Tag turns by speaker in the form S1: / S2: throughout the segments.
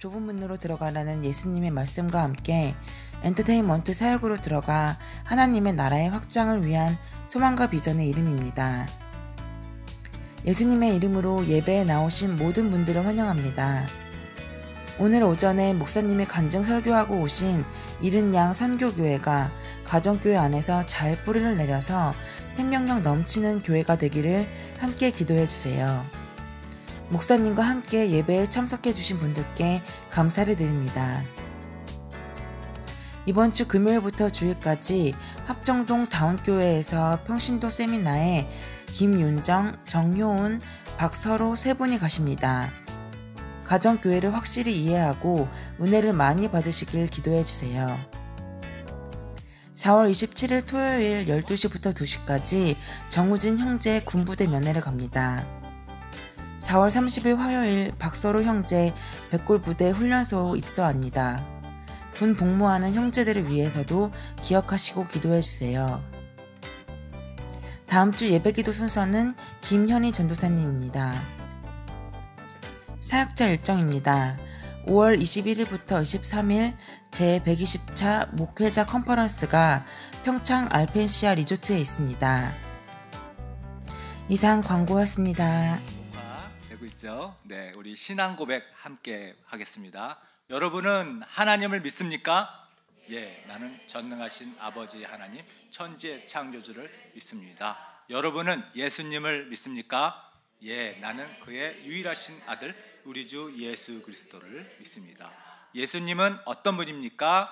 S1: 좁은 문으로 들어가라는 예수님의 말씀과 함께 엔터테인먼트 사역으로 들어가 하나님의 나라의 확장을 위한 소망과 비전의 이름입니다. 예수님의 이름으로 예배에 나오신 모든 분들을 환영합니다. 오늘 오전에 목사님이 간증 설교하고 오신 이른양 선교교회가 가정교회 안에서 잘 뿌리를 내려서 생명력 넘치는 교회가 되기를 함께 기도해 주세요. 목사님과 함께 예배에 참석해 주신 분들께 감사를 드립니다. 이번 주 금요일부터 주일까지 합정동 다운교회에서 평신도 세미나에 김윤정, 정효은, 박서로 세 분이 가십니다. 가정교회를 확실히 이해하고 은혜를 많이 받으시길 기도해 주세요. 4월 27일 토요일 12시부터 2시까지 정우진 형제 군부대 면회를 갑니다. 4월 30일 화요일 박서로 형제 백골부대 훈련소 입소합니다. 군 복무하는 형제들을 위해서도 기억하시고 기도해 주세요. 다음 주 예배기도 순서는 김현희 전도사님입니다. 사역자 일정입니다. 5월 21일부터 23일 제120차 목회자 컨퍼런스가 평창 알펜시아 리조트에 있습니다. 이상 광고였습니다.
S2: 되고 있죠? 네, 우리 신앙 고백 함께 하겠습니다. 여러분은 하나님을 믿습니까? 예, 나는 전능하신 아버지 하나님, 천지의 창조주를 믿습니다. 여러분은 예수님을 믿습니까? 예, 나는 그의 유일하신 아들 우리 주 예수 그리스도를 믿습니다. 예수님은 어떤 분입니까?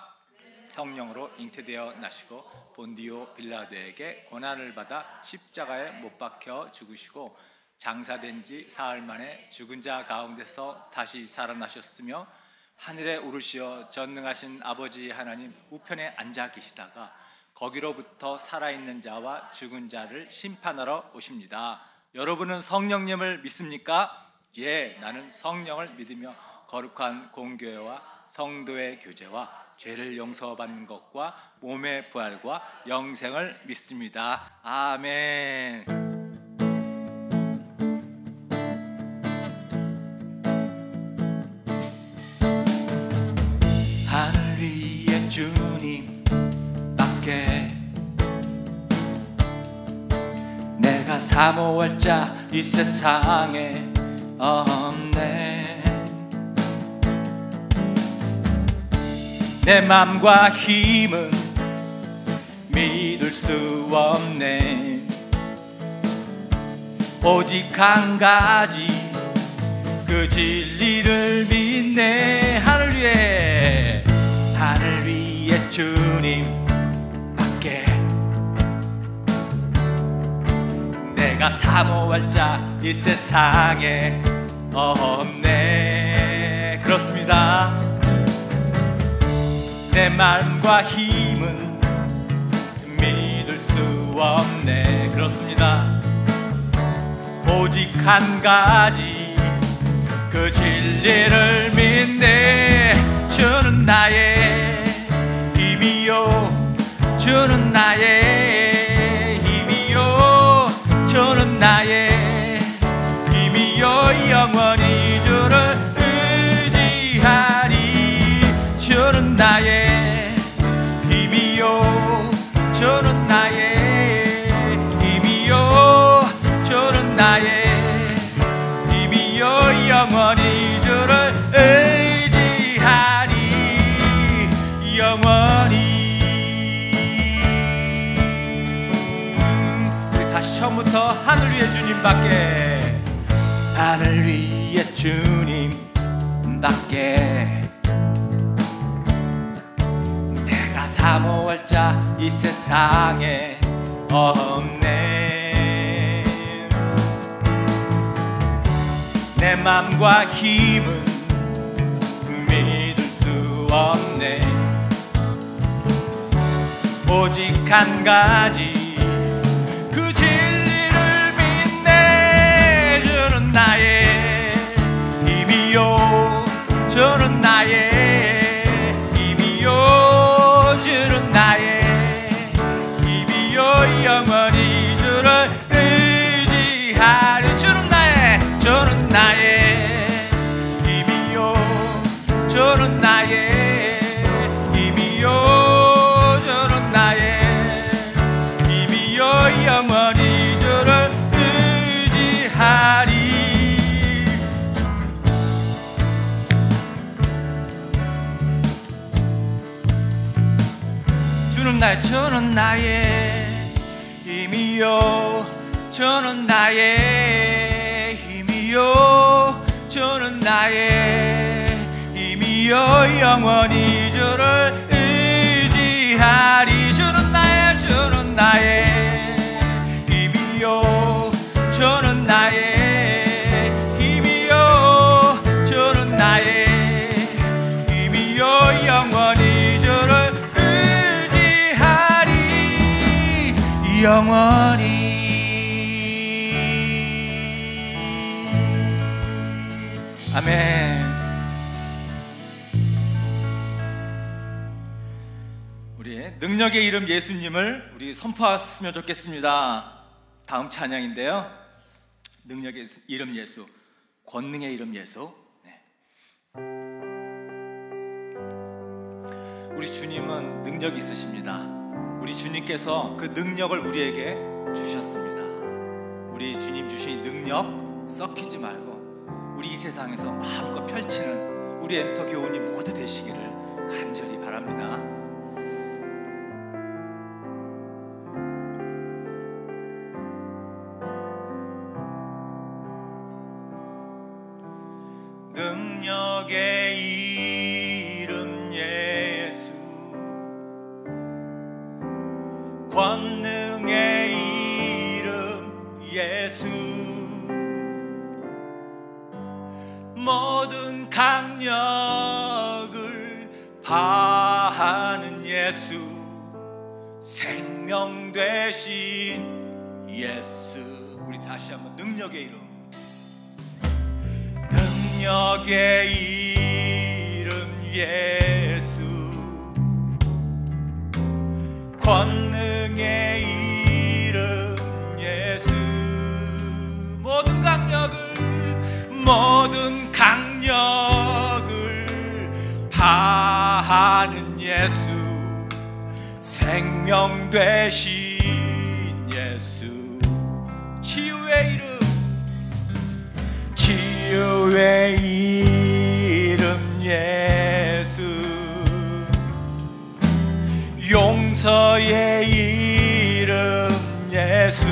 S2: 성령으로 잉태되어 나시고 본디오 빌라도에게 고난을 받아 십자가에 못 박혀 죽으시고 장사된 지 사흘 만에 죽은 자 가운데서 다시 살아나셨으며 하늘에 오르시어 전능하신 아버지 하나님 우편에 앉아 계시다가 거기로부터 살아있는 자와 죽은 자를 심판하러 오십니다. 여러분은 성령님을 믿습니까? 예, 나는 성령을 믿으며 거룩한 공교회와 성도의 교제와 죄를 용서받는 것과 몸의 부활과 영생을 믿습니다. 아멘. 하늘 위에 주님밖에 내가 사모할 자 이 세상에 없네. 내 맘과 힘은 믿을 수 없네. 오직 한 가지 그 진리를 믿네. 하늘 위에 주님밖에 내가 사모할 자 이 세상에 없네. 그렇습니다. 내 마음과 힘은 믿을 수 없네. 그렇습니다. 오직 한 가지 그 진리를 믿네. 주는 나의 힘이요, 주는 나의 힘이요, 주는 나의 힘이요, 영원히 주를 의지하리. 주는 나의 힘이요, 주는 나의 힘이요, 주는 나의 힘이요, 영원히 주를 의지하리. 영원히. 우리 다시 처음부터 하늘 위에 주님밖에, 하늘 위에 주님밖에 내가 사모할 자 이 세상에 없네. 내 맘과 힘은 믿을 수 없네. 오직 한 가지 그 진리를 믿네. 주는 나의 힘이요, 주는 나의 힘이요, 주는 나의 힘이요, 영원히 주를 의지하리. 주는 나의 힘이요, 저는 나의 힘이요 저는 나의 힘이요 영원히 저를 의지하리. 저는 나의 힘이요 저는 나의 힘이요 저는 나의 힘이요 영원히 저를 의지하리. 저는 나의 힘이요 저는 나의 힘이요 저는 나의 힘이요 영원히 저를 영원히. 아멘. 우리 능력의 이름 예수님을 우리 선포했으면 좋겠습니다. 다음 찬양인데요. 능력의 이름 예수, 권능의 이름 예수. 네. 우리 주님은 능력이 있으십니다. 우리 주님께서 그 능력을 우리에게 주셨습니다. 우리 주님 주신 능력 썩히지 말고 우리 이 세상에서 마음껏 펼치는 우리 엔터 교훈이 모두 되시기를 간절히 바랍니다. 능력의 이름 예수, 권능의 이름 예수, 모든 강력을 파하는 예수, 생명 되신 예수. 우리 다시 한번 능력의 이름, 능력의 이름 예수, 권능의 이름 예수, 모든 강력을 파하는 예수, 생명 되신 예수, 치유의 이름, 치유의 이름 예수, 용서의 이름 예수,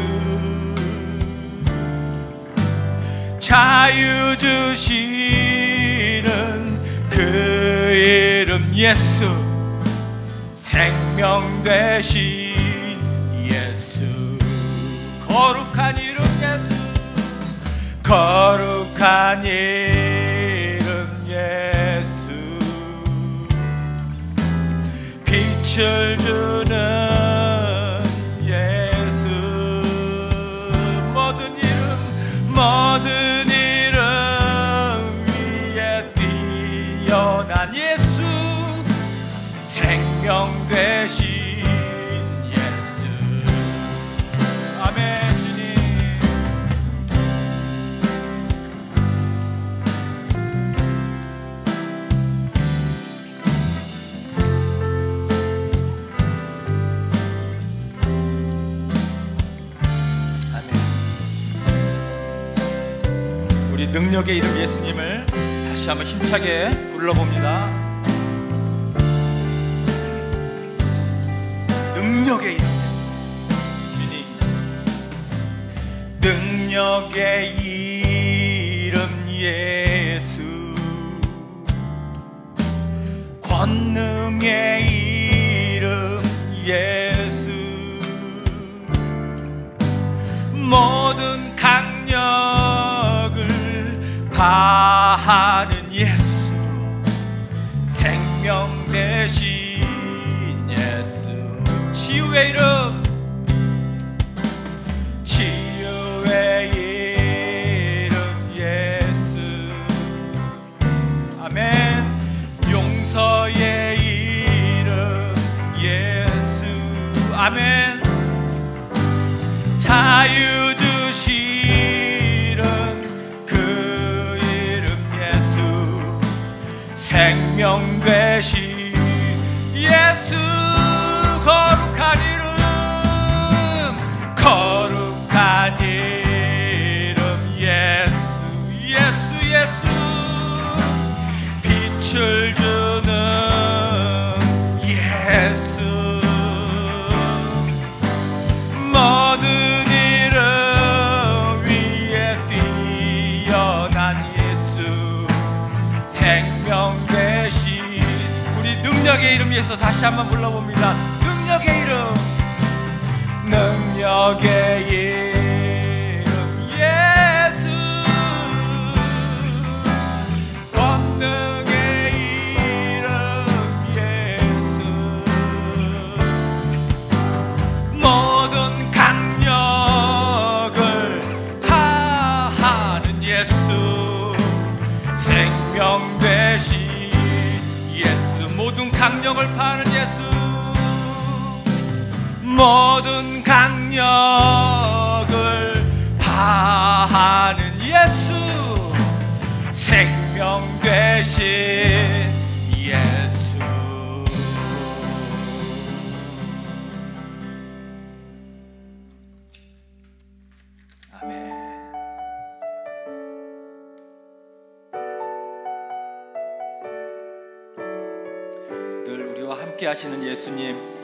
S2: 자유 주시는 그 이름 예수, 생명 되신 예수, 거룩한 이름 예수, 거룩한 이름 예수, 빛을 주는 예수, 모든 이름 위에 뛰어난 예수, 생명 되신 예수. 아멘. 능력의 이름 예수님을 다시 한번 힘차게 불러봅니다. 능력의 이름 예수, 주님. 능력의 이름 예수, 권능의 이름 예수, 모든 강력을 파하는 예수, 생명 되신 예수, 치유의 이름, 치유의 이름 예수, 아멘. 용서의 이름 예수, 아멘. 자유 주시는 그 이름 예수, 생명 되신 예수 거룩한 이름 거룩한 이름 예수 예수 예수 빛을 주는 예수 모든 이름 위에 뛰어난 예수 생명 되신 우리 능력의 이름 위해서 다시 한번 불러봅니다. 능력의 이름 능력의 이름 예수 권능의 이름 예수 모든 강력을 다하는 예수 생명 되신 예수 모든 강력을 파는 예수 모든 강력을 다하는 예수 생명 되신 예수 아멘. 늘 우리와 함께 하시는 예수님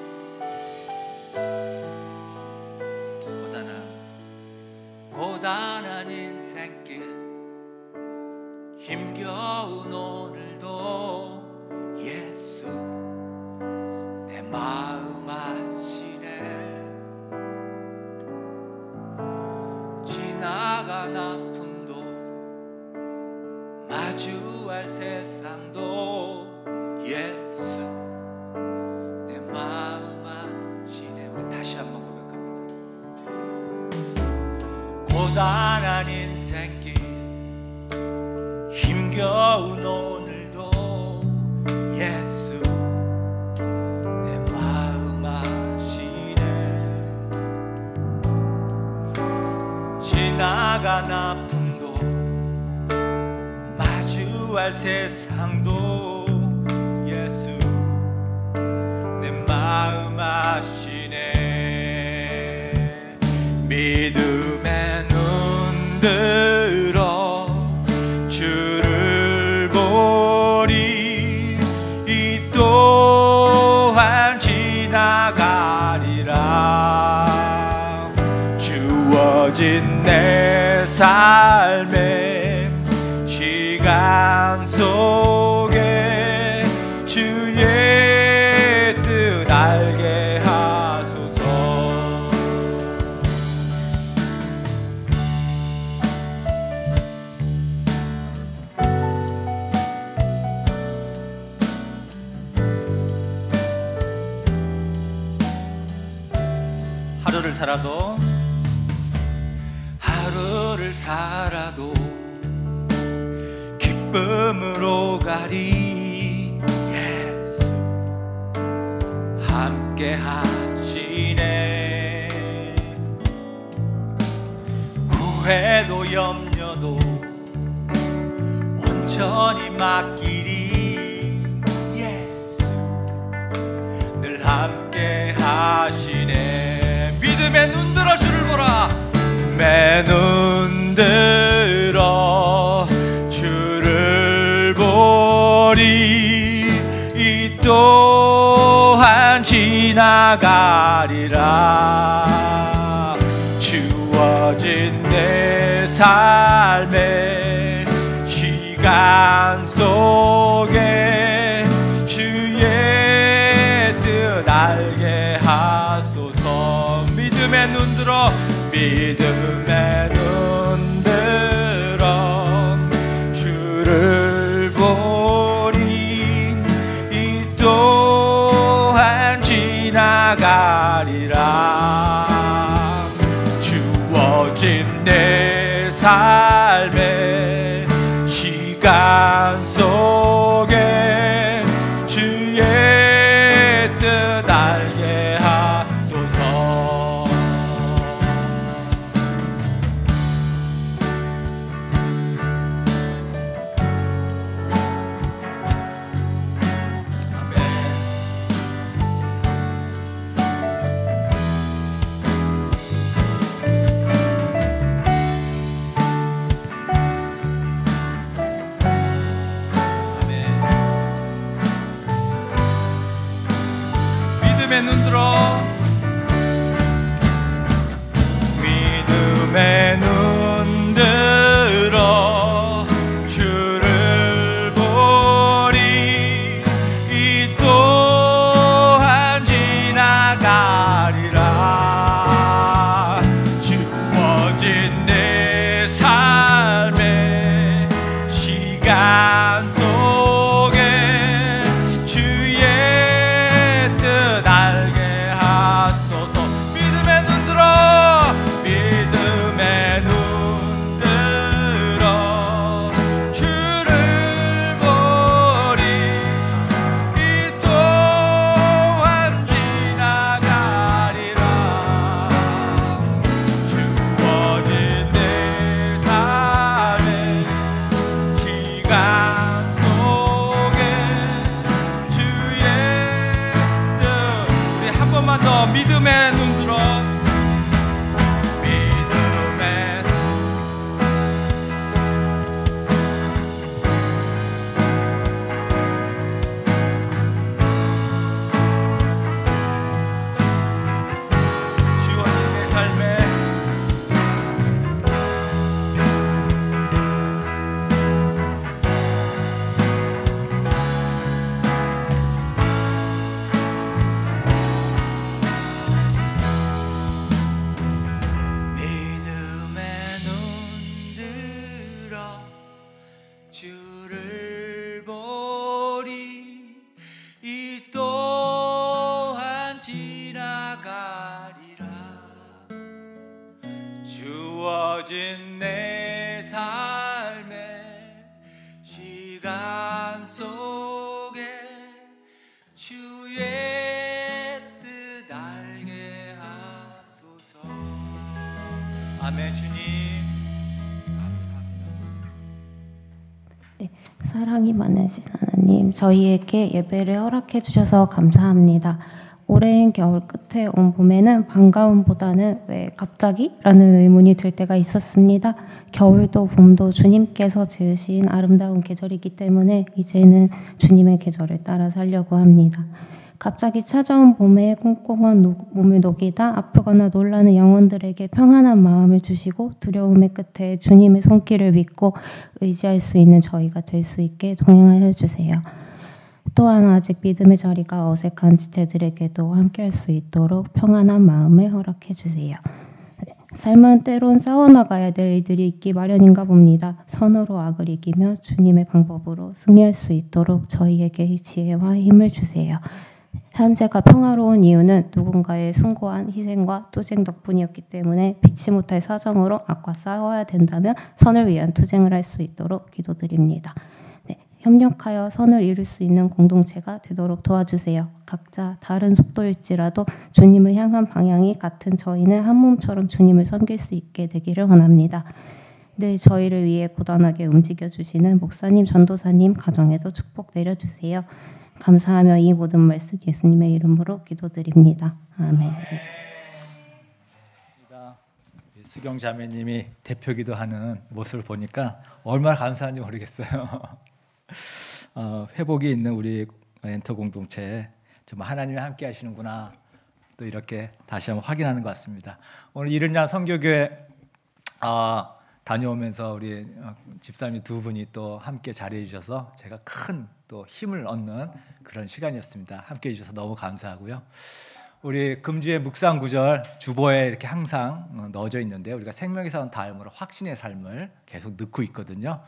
S2: 고단한 인생길 힘겨운 오늘도 예수 내 마음 아시네 지나간 아픔도 마주할 세상도 예수 내 마음 아시네 우리 다시 한번 고단한 인생길 힘겨운 오늘도 예수 내 마음 아시네 지나간 아픔도 마주할 세상도 예수 내 마음 아시네 믿음의 눈 들어 주를 보리 이 또한 지나가리라 주어진 내 삶의 시간 속에 주의 뜻 알게 하소서 하루를 살아도 기쁨으로 가리 예수 함께 하시네 후회도 염려도 온전히 맡기리 예수 늘 함께 하시네 믿음의 눈 들어 주를 보라 내 눈 들어 주를 보리 이 또한 지나가리라 주어진 내 삶의 시간 속에 주의 뜻 알게 하소서 믿음의 눈 들어 믿음의 눈 들어 주를 보리 이 또한 지나가리라 믿음의 눈 들어 믿음의 눈 들어 주를 보리 이 또한 지나가리라 주어진 내 삶의 시간 속에 주의 뜻 알게 하소서 믿음의 눈 들어 믿음의 눈 들어 주를 보리 이 또한 지나가리라 주어진 내 삶의 시간 속에 주의 뜻 우리 한 번만 더 믿음의 눈 들어 믿음의 주어진 내 삶에 믿음의 눈 들어 주를 보리 이 또한 지나가리라 주어진 내 삶의 시간 속에 주의 뜻 알게 하소서 아멘 주님 감사합니다.
S3: 네, 사랑이 많으신 하나님, 저희에게 예배를 허락해 주셔서 감사합니다. 오랜 겨울 끝에 온 봄에는 반가움보다는 왜 갑자기? 라는 의문이 들 때가 있었습니다. 겨울도 봄도 주님께서 지으신 아름다운 계절이기 때문에 이제는 주님의 계절을 따라 살려고 합니다. 갑자기 찾아온 봄에 꽁꽁한 몸을 녹이다 아프거나 놀라는 영혼들에게 평안한 마음을 주시고 두려움의 끝에 주님의 손길을 믿고 의지할 수 있는 저희가 될 수 있게 동행하여 주세요. 또한 아직 믿음의 자리가 어색한 지체들에게도 함께할 수 있도록 평안한 마음을 허락해 주세요. 삶은 때론 싸워나가야 될 일들이 있기 마련인가 봅니다. 선으로 악을 이기며 주님의 방법으로 승리할 수 있도록 저희에게 지혜와 힘을 주세요. 현재가 평화로운 이유는 누군가의 숭고한 희생과 투쟁 덕분이었기 때문에 피치 못할 사정으로 악과 싸워야 된다면 선을 위한 투쟁을 할 수 있도록 기도드립니다. 네, 협력하여 선을 이룰 수 있는 공동체가 되도록 도와주세요. 각자 다른 속도일지라도 주님을 향한 방향이 같은 저희는 한 몸처럼 주님을 섬길 수 있게 되기를 원합니다. 늘 저희를 위해 고단하게 움직여주시는 목사님, 전도사님 가정에도 축복 내려주세요. 감사하며 이 모든 말씀 예수님의 이름으로 기도드립니다. 아멘.
S2: 수경 자매님이 대표기도하는 모습을 보니까 얼마나 감사한지 모르겠어요. 회복이 있는 우리 엔터 공동체에 정말 하나님이 함께 하시는구나 또 이렇게 다시 한번 확인하는 것 같습니다. 오늘 이른양 선교교회 다녀오면서 우리 집사님 두 분이 또 함께 자리해 주셔서 제가 큰 또 힘을 얻는 그런 시간이었습니다. 함께 해주셔서 너무 감사하고요. 우리 금주의 묵상 구절 주보에 이렇게 항상 넣어져 있는데 우리가 생명의 사원 다음으로 확신의 삶을 계속 넣고 있거든요.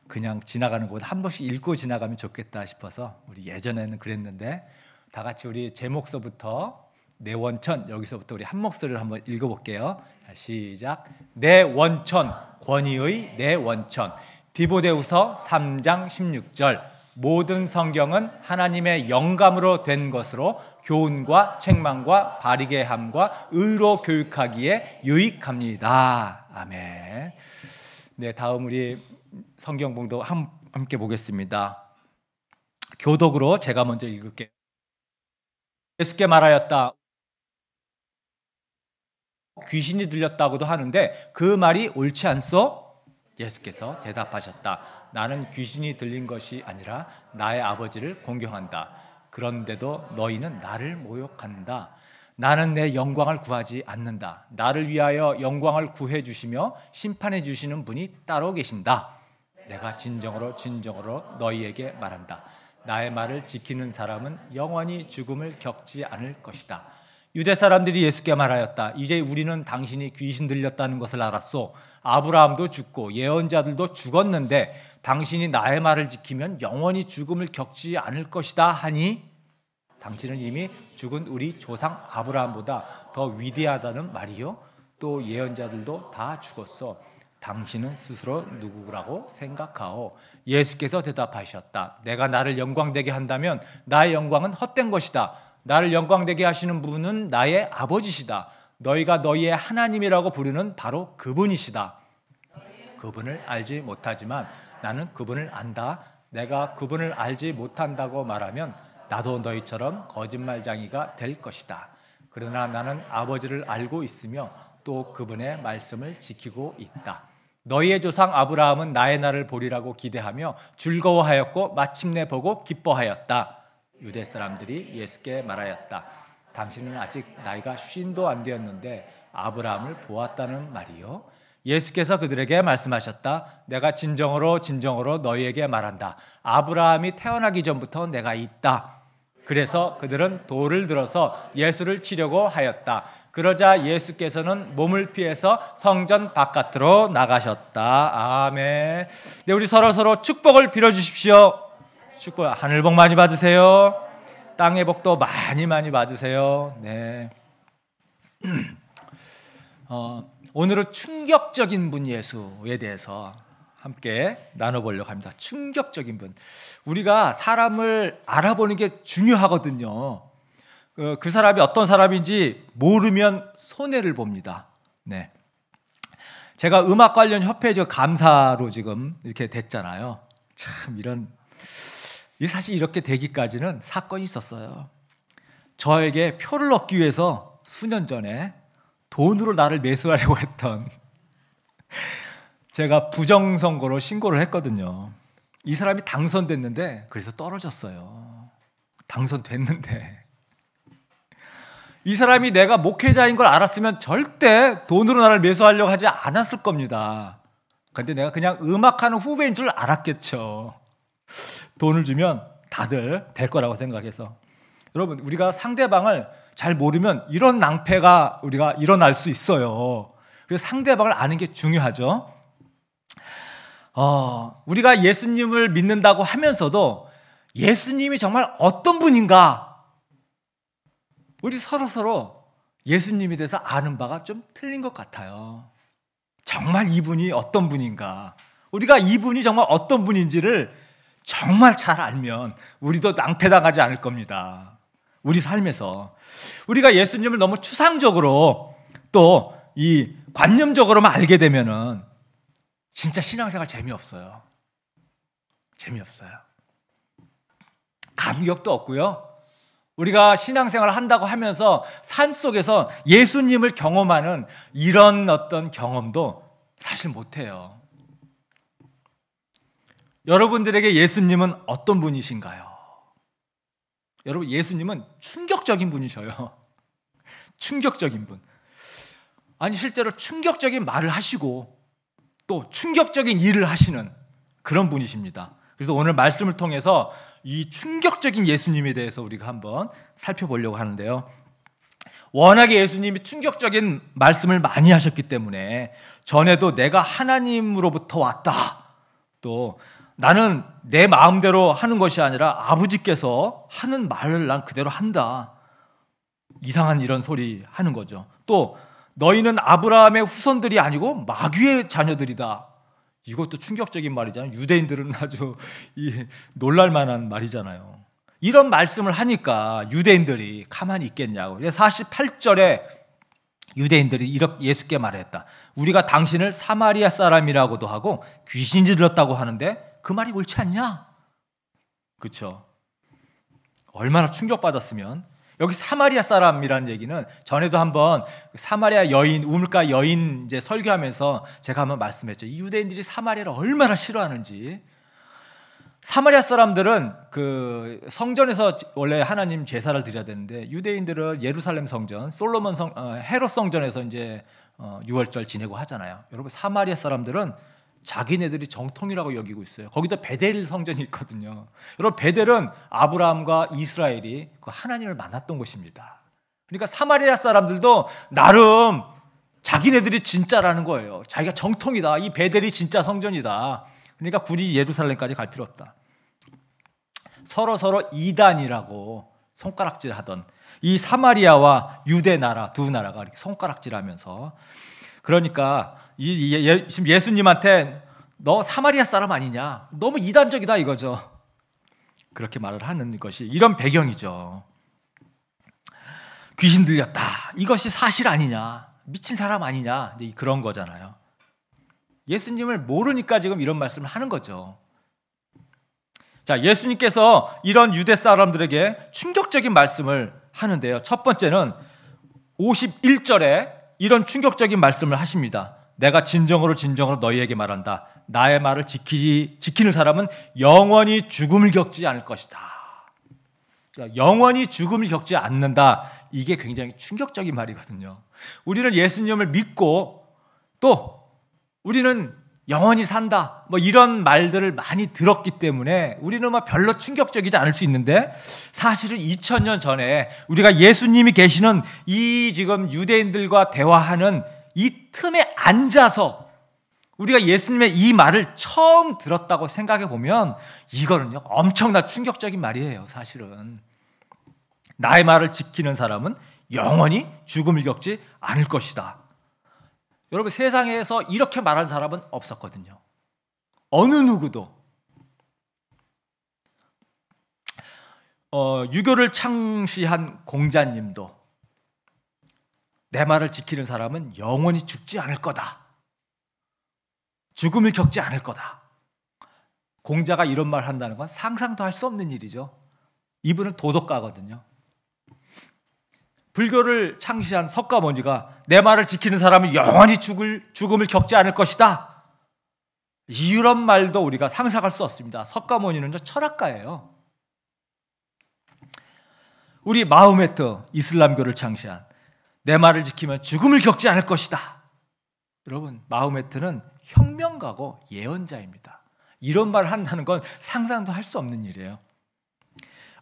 S2: 그냥 지나가는 것보다 한 번씩 읽고 지나가면 좋겠다 싶어서 우리 예전에는 그랬는데 다 같이 우리 제목서부터 내 원천 여기서부터 우리 한 목소리를 한번 읽어볼게요. 시작. 내 원천 권위의 내 원천 디모데후서 3장 16절 모든 성경은 하나님의 영감으로 된 것으로 교훈과 책망과 바르게 함과 의로 교육하기에 유익합니다. 아멘. 네, 다음 우리 성경 봉독 함께 보겠습니다. 교독으로 제가 먼저 읽을게요. 예수께 말하였다. 귀신이 들렸다고도 하는데 그 말이 옳지 않소? 예수께서 대답하셨다. 나는 귀신이 들린 것이 아니라 나의 아버지를 공경한다. 그런데도 너희는 나를 모욕한다. 나는 내 영광을 구하지 않는다. 나를 위하여 영광을 구해 주시며 심판해 주시는 분이 따로 계신다. 내가 진정으로 너희에게 말한다. 나의 말을 지키는 사람은 영원히 죽음을 겪지 않을 것이다. 유대 사람들이 예수께 말하였다. 이제 우리는 당신이 귀신 들렸다는 것을 알았소. 아브라함도 죽고 예언자들도 죽었는데 당신이 나의 말을 지키면 영원히 죽음을 겪지 않을 것이다 하니 당신은 이미 죽은 우리 조상 아브라함보다 더 위대하다는 말이요. 또 예언자들도 다 죽었어. 당신은 스스로 누구라고 생각하오? 예수께서 대답하셨다. 내가 나를 영광되게 한다면 나의 영광은 헛된 것이다. 나를 영광되게 하시는 분은 나의 아버지시다. 너희가 너희의 하나님이라고 부르는 바로 그분이시다. 그분을 알지 못하지만 나는 그분을 안다. 내가 그분을 알지 못한다고 말하면 나도 너희처럼 거짓말쟁이가 될 것이다. 그러나 나는 아버지를 알고 있으며 또 그분의 말씀을 지키고 있다. 너희의 조상 아브라함은 나의 날을 보리라고 기대하며 즐거워하였고 마침내 보고 기뻐하였다. 유대 사람들이 예수께 말하였다. 당신은 아직 나이가 50도 안 되었는데 아브라함을 보았다는 말이요. 예수께서 그들에게 말씀하셨다. 내가 진정으로 너희에게 말한다. 아브라함이 태어나기 전부터 내가 있다. 그래서 그들은 돌을 들어서 예수를 치려고 하였다. 그러자 예수께서는 몸을 피해서 성전 바깥으로 나가셨다. 아멘. 네, 우리 서로 축복을 빌어주십시오. 축복, 하늘 복 많이 받으세요. 땅의 복도 많이 받으세요. 네. 오늘은 충격적인 분 예수에 대해서 함께 나눠보려고 합니다. 충격적인 분. 우리가 사람을 알아보는 게 중요하거든요. 그 사람이 어떤 사람인지 모르면 손해를 봅니다. 네. 제가 음악 관련 협회 감사로 지금 이렇게 됐잖아요. 참 사실 이렇게 되기까지는 사건이 있었어요. 저에게 표를 얻기 위해서 수년 전에 돈으로 나를 매수하려고 했던 제가 부정선거로 신고를 했거든요. 이 사람이 당선됐는데 그래서 떨어졌어요. 당선됐는데 이 사람이 내가 목회자인 걸 알았으면 절대 돈으로 나를 매수하려고 하지 않았을 겁니다. 그런데 내가 그냥 음악하는 후배인 줄 알았겠죠. 돈을 주면 다들 될 거라고 생각해서. 여러분, 우리가 상대방을 잘 모르면 이런 낭패가 우리가 일어날 수 있어요. 그래서 상대방을 아는 게 중요하죠. 우리가 예수님을 믿는다고 하면서도 예수님이 정말 어떤 분인가, 우리 서로 예수님에 대해서 아는 바가 좀 틀린 것 같아요. 정말 이분이 어떤 분인가, 우리가 이분이 정말 어떤 분인지를 정말 잘 알면 우리도 낭패당하지 않을 겁니다. 우리 삶에서 우리가 예수님을 너무 추상적으로 또 이 관념적으로만 알게 되면은 진짜 신앙생활 재미없어요. 감격도 없고요. 우리가 신앙생활을 한다고 하면서 삶 속에서 예수님을 경험하는 이런 어떤 경험도 사실 못해요. 여러분들에게 예수님은 어떤 분이신가요? 여러분, 예수님은 충격적인 분이셔요. 충격적인 분. 아니, 실제로 충격적인 말을 하시고 또 충격적인 일을 하시는 그런 분이십니다. 그래서 오늘 말씀을 통해서 이 충격적인 예수님에 대해서 우리가 한번 살펴보려고 하는데요. 워낙에 예수님이 충격적인 말씀을 많이 하셨기 때문에 전에도 내가 하나님으로부터 왔다, 또 나는 내 마음대로 하는 것이 아니라 아버지께서 하는 말을 난 그대로 한다, 이상한 이런 소리 하는 거죠. 또 너희는 아브라함의 후손들이 아니고 마귀의 자녀들이다. 이것도 충격적인 말이잖아요. 유대인들은 아주 놀랄 만한 말이잖아요. 이런 말씀을 하니까 유대인들이 가만히 있겠냐고. 48절에 유대인들이 이렇게 예수께 말했다. 우리가 당신을 사마리아 사람이라고도 하고 귀신 들렸다고 하는데 그 말이 옳지 않냐? 그렇죠? 얼마나 충격받았으면. 여기 사마리아 사람이라는 얘기는 전에도 한번 사마리아 여인, 우물가 여인 이제 설교하면서 제가 한번 말씀했죠. 이 유대인들이 사마리아를 얼마나 싫어하는지. 사마리아 사람들은 그 성전에서 원래 하나님 제사를 드려야 되는데 유대인들은 예루살렘 성전, 솔로몬 헤롯 성전에서 이제 유월절 지내고 하잖아요. 여러분 사마리아 사람들은 자기네들이 정통이라고 여기고 있어요. 거기도 베델 성전이 있거든요. 여러분 베델은 아브라함과 이스라엘이 그 하나님을 만났던 곳입니다. 그러니까 사마리아 사람들도 나름 자기네들이 진짜라는 거예요. 자기가 정통이다. 이 베델이 진짜 성전이다. 그러니까 굳이 예루살렘까지 갈 필요 없다. 서로 이단이라고 손가락질하던 이 사마리아와 유대 나라 두 나라가 이렇게 손가락질하면서, 그러니까 지금 예수님한테 너 사마리아 사람 아니냐, 너무 이단적이다 이거죠. 그렇게 말을 하는 것이 이런 배경이죠. 귀신 들렸다, 이것이 사실 아니냐, 미친 사람 아니냐, 이제 그런 거잖아요. 예수님을 모르니까 지금 이런 말씀을 하는 거죠. 자, 예수님께서 이런 유대 사람들에게 충격적인 말씀을 하는데요. 첫 번째는 51절에 이런 충격적인 말씀을 하십니다. 내가 진정으로 너희에게 말한다. 나의 말을 지키는 사람은 영원히 죽음을 겪지 않을 것이다. 영원히 죽음을 겪지 않는다. 이게 굉장히 충격적인 말이거든요. 우리는 예수님을 믿고 또 우리는 영원히 산다, 뭐 이런 말들을 많이 들었기 때문에 우리는 뭐 별로 충격적이지 않을 수 있는데, 사실은 2000년 전에 우리가 예수님이 계시는 이 지금 유대인들과 대화하는 이 틈에 앉아서 우리가 예수님의 이 말을 처음 들었다고 생각해 보면 이거는요 엄청나 충격적인 말이에요. 사실은 나의 말을 지키는 사람은 영원히 죽음을 겪지 않을 것이다. 여러분 세상에서 이렇게 말한 사람은 없었거든요. 어느 누구도. 유교를 창시한 공자님도 내 말을 지키는 사람은 영원히 죽지 않을 거다, 죽음을 겪지 않을 거다. 공자가 이런 말 한다는 건 상상도 할 수 없는 일이죠. 이분은 도덕가거든요. 불교를 창시한 석가모니가 내 말을 지키는 사람은 영원히 죽음을 겪지 않을 것이다, 이런 말도 우리가 상상할 수 없습니다. 석가모니는 철학가예요. 우리 마흐메트 이슬람교를 창시한 내 말을 지키면 죽음을 겪지 않을 것이다. 여러분 마흐메트는 혁명가고 예언자입니다. 이런 말을 한다는 건 상상도 할 수 없는 일이에요.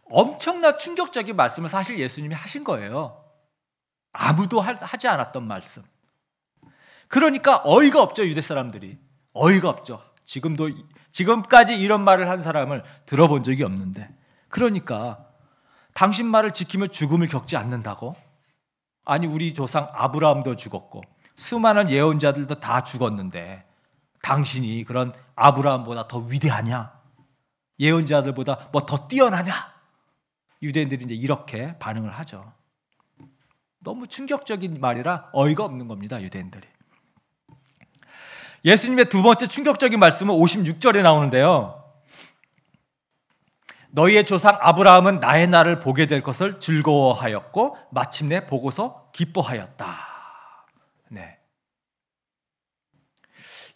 S2: 엄청나 충격적인 말씀을 사실 예수님이 하신 거예요. 아무도 하지 않았던 말씀. 그러니까 어이가 없죠. 유대 사람들이 어이가 없죠. 지금까지 이런 말을 한 사람을 들어본 적이 없는데, 그러니까 당신 말을 지키면 죽음을 겪지 않는다고? 아니 우리 조상 아브라함도 죽었고 수많은 예언자들도 다 죽었는데 당신이 그런 아브라함보다 더 위대하냐? 예언자들보다 뭐 더 뛰어나냐? 유대인들이 이제 이렇게 반응을 하죠. 너무 충격적인 말이라 어이가 없는 겁니다. 유대인들이. 예수님의 두 번째 충격적인 말씀은 56절에 나오는데요. 너희의 조상 아브라함은 나의 날을 보게 될 것을 즐거워하였고 마침내 보고서 기뻐하였다. 네.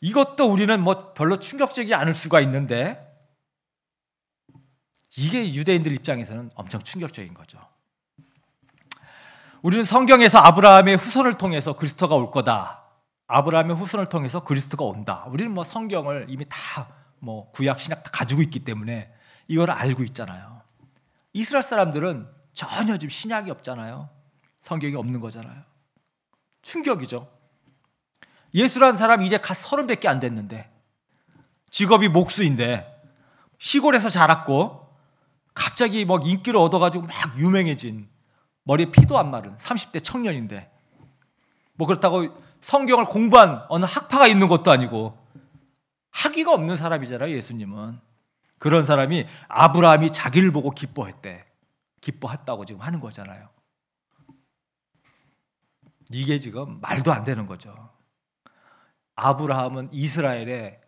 S2: 이것도 우리는 뭐 별로 충격적이지 않을 수가 있는데 이게 유대인들 입장에서는 엄청 충격적인 거죠. 우리는 성경에서 아브라함의 후손을 통해서 그리스도가 올 거다, 아브라함의 후손을 통해서 그리스도가 온다, 우리는 뭐 성경을 이미 다 뭐 구약 신약 다 가지고 있기 때문에 이걸 알고 있잖아요. 이스라엘 사람들은 전혀 지금 신약이 없잖아요. 성경이 없는 거잖아요. 충격이죠. 예수라는 사람 이제 갓 30밖에 안 됐는데 직업이 목수인데 시골에서 자랐고 갑자기 막 인기를 얻어가지고 막 유명해진, 머리에 피도 안 마른 30대 청년인데 뭐 그렇다고 성경을 공부한 어느 학파가 있는 것도 아니고 학위가 없는 사람이잖아요. 예수님은. 그런 사람이 아브라함이 자기를 보고 기뻐했다고 지금 하는 거잖아요. 이게 지금 말도 안 되는 거죠. 아브라함은 이스라엘의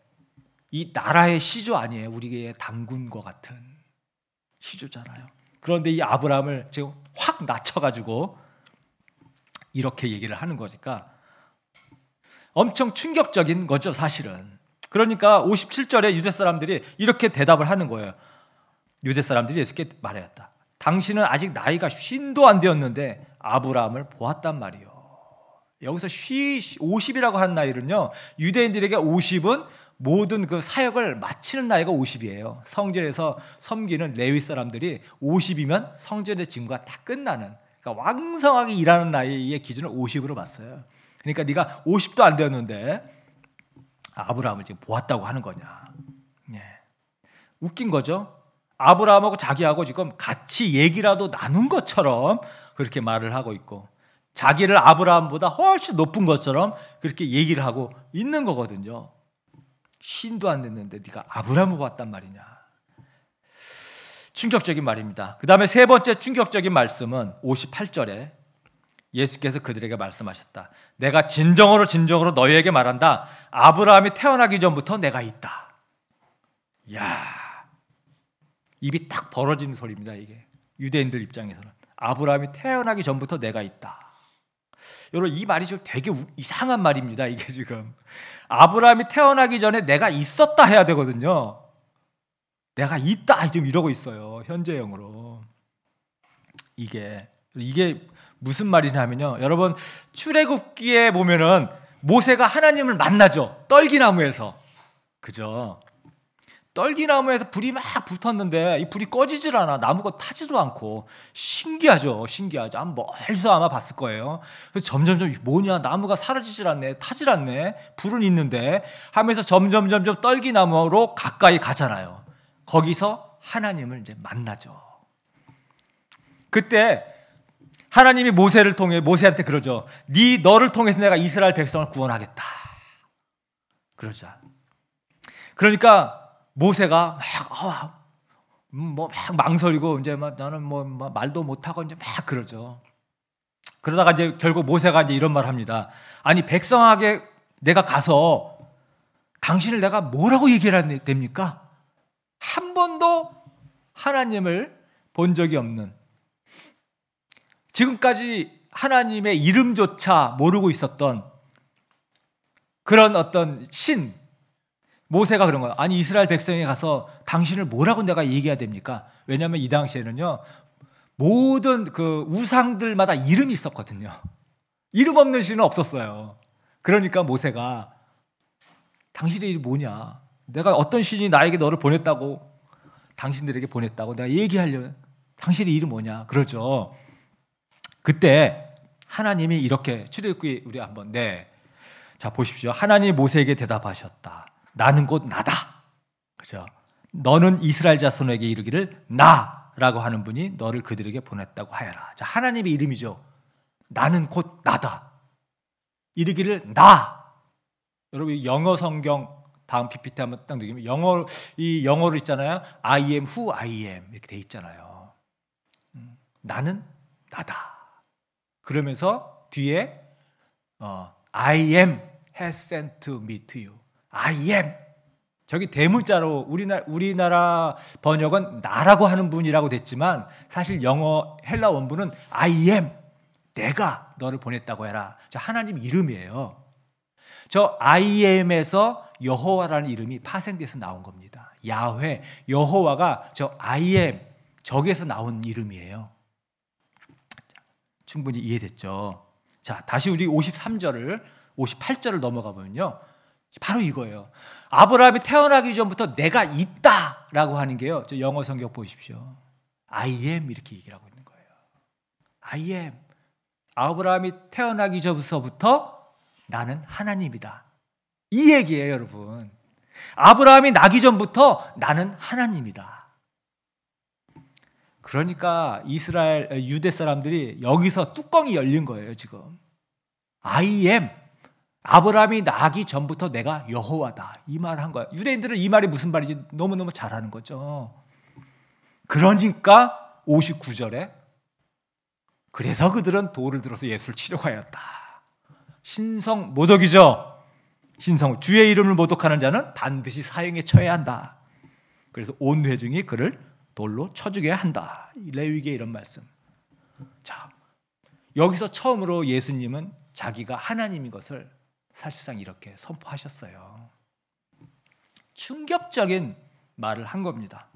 S2: 이 나라의 시조 아니에요. 우리의 당군과 같은 시조잖아요. 그런데 이 아브라함을 지금 확 낮춰가지고 이렇게 얘기를 하는 거니까 엄청 충격적인 거죠. 사실은.
S4: 그러니까 57절에 유대 사람들이 이렇게 대답을 하는 거예요. 유대 사람들이 예수께 말하였다. 당신은 아직 나이가 50도 안 되었는데 아브라함을 보았단 말이요. 여기서 50이라고 한 나이는요, 유대인들에게 50은 모든 그 사역을 마치는 나이가 50이에요. 성전에서 섬기는 레위 사람들이 50이면 성전의 직무가 다 끝나는, 그러니까 왕성하게 일하는 나이의 기준을 50으로 봤어요. 그러니까 네가 50도 안 되었는데 아브라함을 지금 보았다고 하는 거냐. 네. 웃긴 거죠. 아브라함하고 자기하고 지금 같이 얘기라도 나눈 것처럼 그렇게 말을 하고 있고, 자기를 아브라함보다 훨씬 높은 것처럼 그렇게 얘기를 하고 있는 거거든요. 신도 안 됐는데 네가 아브라함을 봤단 말이냐. 충격적인 말입니다. 그 다음에 세 번째 충격적인 말씀은 58절에 예수께서 그들에게 말씀하셨다. 내가 진정으로 너희에게 말한다. 아브라함이 태어나기 전부터 내가 있다. 이야, 입이 딱 벌어지는 소리입니다. 이게 유대인들 입장에서는 아브라함이 태어나기 전부터 내가 있다. 여러분, 이 말이 좀 되게 이상한 말입니다. 이게 지금 아브라함이 태어나기 전에 내가 있었다 해야 되거든요. 내가 있다 지금 이러고 있어요. 현재형으로. 이게 무슨 말이냐면요, 여러분, 출애굽기에 보면은 모세가 하나님을 만나죠. 떨기나무에서. 그죠? 떨기나무에서 불이 막 붙었는데 이 불이 꺼지질 않아. 나무가 타지도 않고. 신기하죠. 멀리서 아마 봤을 거예요. 그래서 점점점 뭐냐, 나무가 사라지질 않네, 타질 않네, 불은 있는데 하면서 점점 떨기나무로 가까이 가잖아요. 거기서 하나님을 이제 만나죠. 그때 하나님이 모세를 통해 모세한테 그러죠. 너를 통해서 내가 이스라엘 백성을 구원하겠다. 그러자. 그러니까 모세가 막 망설이고 이제 막 나는 말도 못하고 이제 막 그러죠. 그러다가 이제 결국 모세가 이제 이런 말을 합니다. 아니, 백성에게 내가 가서 당신을 내가 뭐라고 얘기해야 됩니까? 한 번도 하나님을 본 적이 없는, 지금까지 하나님의 이름조차 모르고 있었던 그런 어떤 신, 모세가 그런 거예요. 아니, 이스라엘 백성에 가서 당신을 뭐라고 내가 얘기해야 됩니까? 왜냐하면 이 당시에는요, 모든 그 우상들마다 이름이 있었거든요. 이름 없는 신은 없었어요. 그러니까 모세가 당신의 이름이 뭐냐? 내가 어떤 신이 나에게 너를 보냈다고, 당신들에게 보냈다고 내가 얘기하려면 당신의 이름 뭐냐? 그러죠. 그때 하나님이 이렇게 출애굽기 우리 한번 자 보십시오. 하나님이 모세에게 대답하셨다. 나는 곧 나다. 그죠? 너는 이스라엘 자손에게 이르기를 나라고 하는 분이 너를 그들에게 보냈다고 하여라. 자, 하나님의 이름이죠. 나는 곧 나다. 이르기를 나. 여러분, 영어 성경 다음 PPT 한번 딱 넣으면 영어로 있잖아요. I am who I am 이렇게 돼 있잖아요. 나는 나다. 그러면서 뒤에 I am has sent me to you. I am. 저기 대문자로 우리나라 번역은 나라고 하는 분이라고 됐지만 사실 영어 헬라 원문은 I am. 내가 너를 보냈다고 해라. 저 하나님 이름이에요. 저 I am에서 여호와라는 이름이 파생돼서 나온 겁니다. 야훼, 여호와가 저 I am, 저기에서 나온 이름이에요. 충분히 이해됐죠? 자, 다시 우리 58절을 넘어가 보면요, 바로 이거예요. 아브라함이 태어나기 전부터 내가 있다라고 하는 게요, 저 영어 성경 보십시오. I am 이렇게 얘기를 하고 있는 거예요. I am. 아브라함이 태어나기 전부터 나는 하나님이다. 이 얘기예요, 여러분. 아브라함이 나기 전부터 나는 하나님이다. 그러니까 유대 사람들이 여기서 뚜껑이 열린 거예요, 지금. I am. 아브라함이 나기 전부터 내가 여호와다. 이 말을 한 거야. 유대인들은 이 말이 무슨 말인지 너무너무 잘 아는 거죠. 그러니까 59절에 그래서 그들은 돌을 들어서 예수를 치려고 하였다. 신성 모독이죠. 신성, 주의 이름을 모독하는 자는 반드시 사형에 처해야 한다. 그래서 온 회중이 그를 돌로 쳐주게 한다. 레위기의 이런 말씀. 자, 여기서 처음으로 예수님은 자기가 하나님인 것을 사실상 이렇게 선포하셨어요. 충격적인 말을 한 겁니다.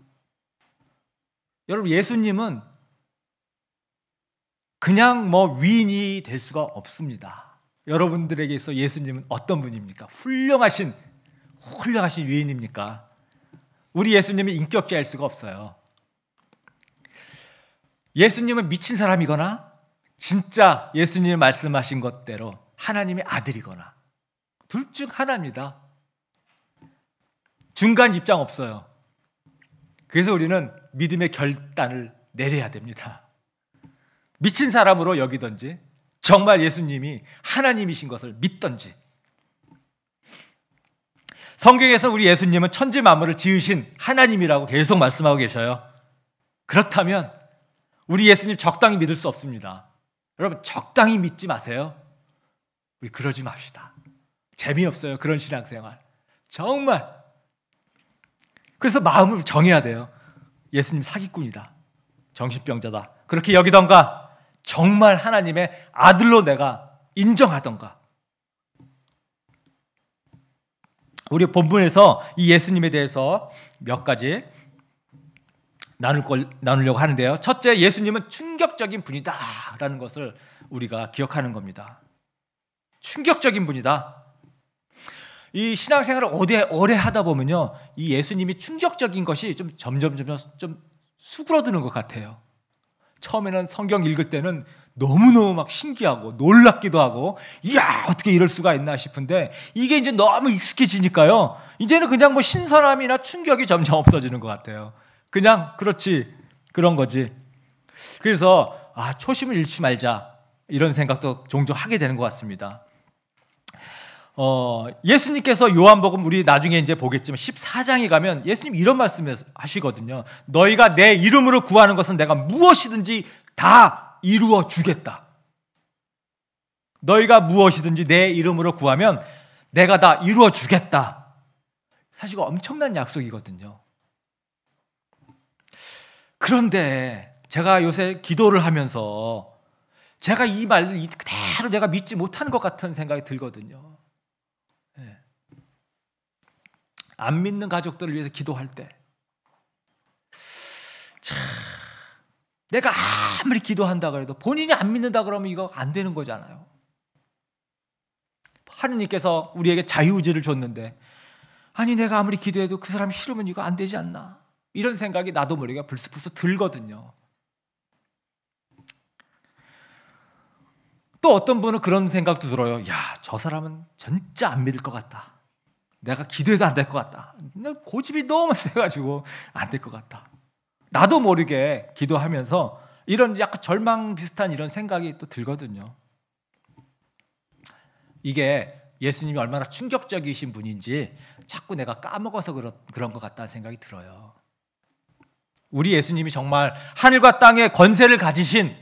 S4: 여러분, 예수님은 그냥 위인이 될 수가 없습니다. 여러분들에게서 예수님은 어떤 분입니까? 훌륭하신 위인입니까? 우리 예수님은 인격자일 수가 없어요. 예수님은 미친 사람이거나 진짜 예수님이 말씀하신 것대로 하나님의 아들이거나 둘 중 하나입니다. 중간 입장 없어요. 그래서 우리는 믿음의 결단을 내려야 됩니다. 미친 사람으로 여기든지 정말 예수님이 하나님이신 것을 믿든지. 성경에서 우리 예수님은 천지 만물을 지으신 하나님이라고 계속 말씀하고 계셔요. 그렇다면 우리 예수님 적당히 믿을 수 없습니다. 여러분, 적당히 믿지 마세요. 우리 그러지 맙시다. 재미없어요, 그런 신앙생활. 정말. 그래서 마음을 정해야 돼요. 예수님 사기꾼이다, 정신병자다, 그렇게 여기던가 정말 하나님의 아들로 내가 인정하던가. 우리 본문에서 이 예수님에 대해서 몇 가지 나누려고 하는데요. 첫째, 예수님은 충격적인 분이다라는 것을 우리가 기억하는 겁니다. 충격적인 분이다. 이 신앙생활을 오래 하다 보면요, 이 예수님이 충격적인 것이 좀 점점 좀 수그러드는 것 같아요. 처음에는 성경 읽을 때는 너무너무 막 신기하고 놀랍기도 하고, 이야, 어떻게 이럴 수가 있나 싶은데, 이게 이제 너무 익숙해지니까요, 이제는 그냥 신선함이나 충격이 점점 없어지는 것 같아요. 그냥 그렇지, 그런 거지. 그래서 초심을 잃지 말자, 이런 생각도 종종 하게 되는 것 같습니다. 예수님께서 요한복음, 우리 나중에 이제 보겠지만 14장에 가면 예수님 이런 말씀을 하시거든요. 너희가 내 이름으로 구하는 것은 내가 무엇이든지 다 이루어 주겠다. 너희가 무엇이든지 내 이름으로 구하면 내가 다 이루어 주겠다. 사실 엄청난 약속이거든요. 그런데 제가 요새 기도를 하면서 제가 이 말을 그대로 내가 믿지 못하는 것 같은 생각이 들거든요. 안 믿는 가족들을 위해서 기도할 때, 내가 아무리 기도한다 그래도 본인이 안 믿는다 그러면 이거 안 되는 거잖아요. 하느님께서 우리에게 자유의지를 줬는데, 아니 내가 아무리 기도해도 그 사람 싫으면 이거 안 되지 않나, 이런 생각이 나도 모르게 불쑥불쑥 들거든요. 또 어떤 분은 그런 생각도 들어요. 야, 저 사람은 진짜 안 믿을 것 같다. 내가 기도해도 안 될 것 같다. 고집이 너무 세가지고 안 될 것 같다. 나도 모르게 기도하면서 이런 약간 절망 비슷한 이런 생각이 또 들거든요. 이게 예수님이 얼마나 충격적이신 분인지 자꾸 내가 까먹어서 그런 것 같다는 생각이 들어요. 우리 예수님이 정말 하늘과 땅의 권세를 가지신,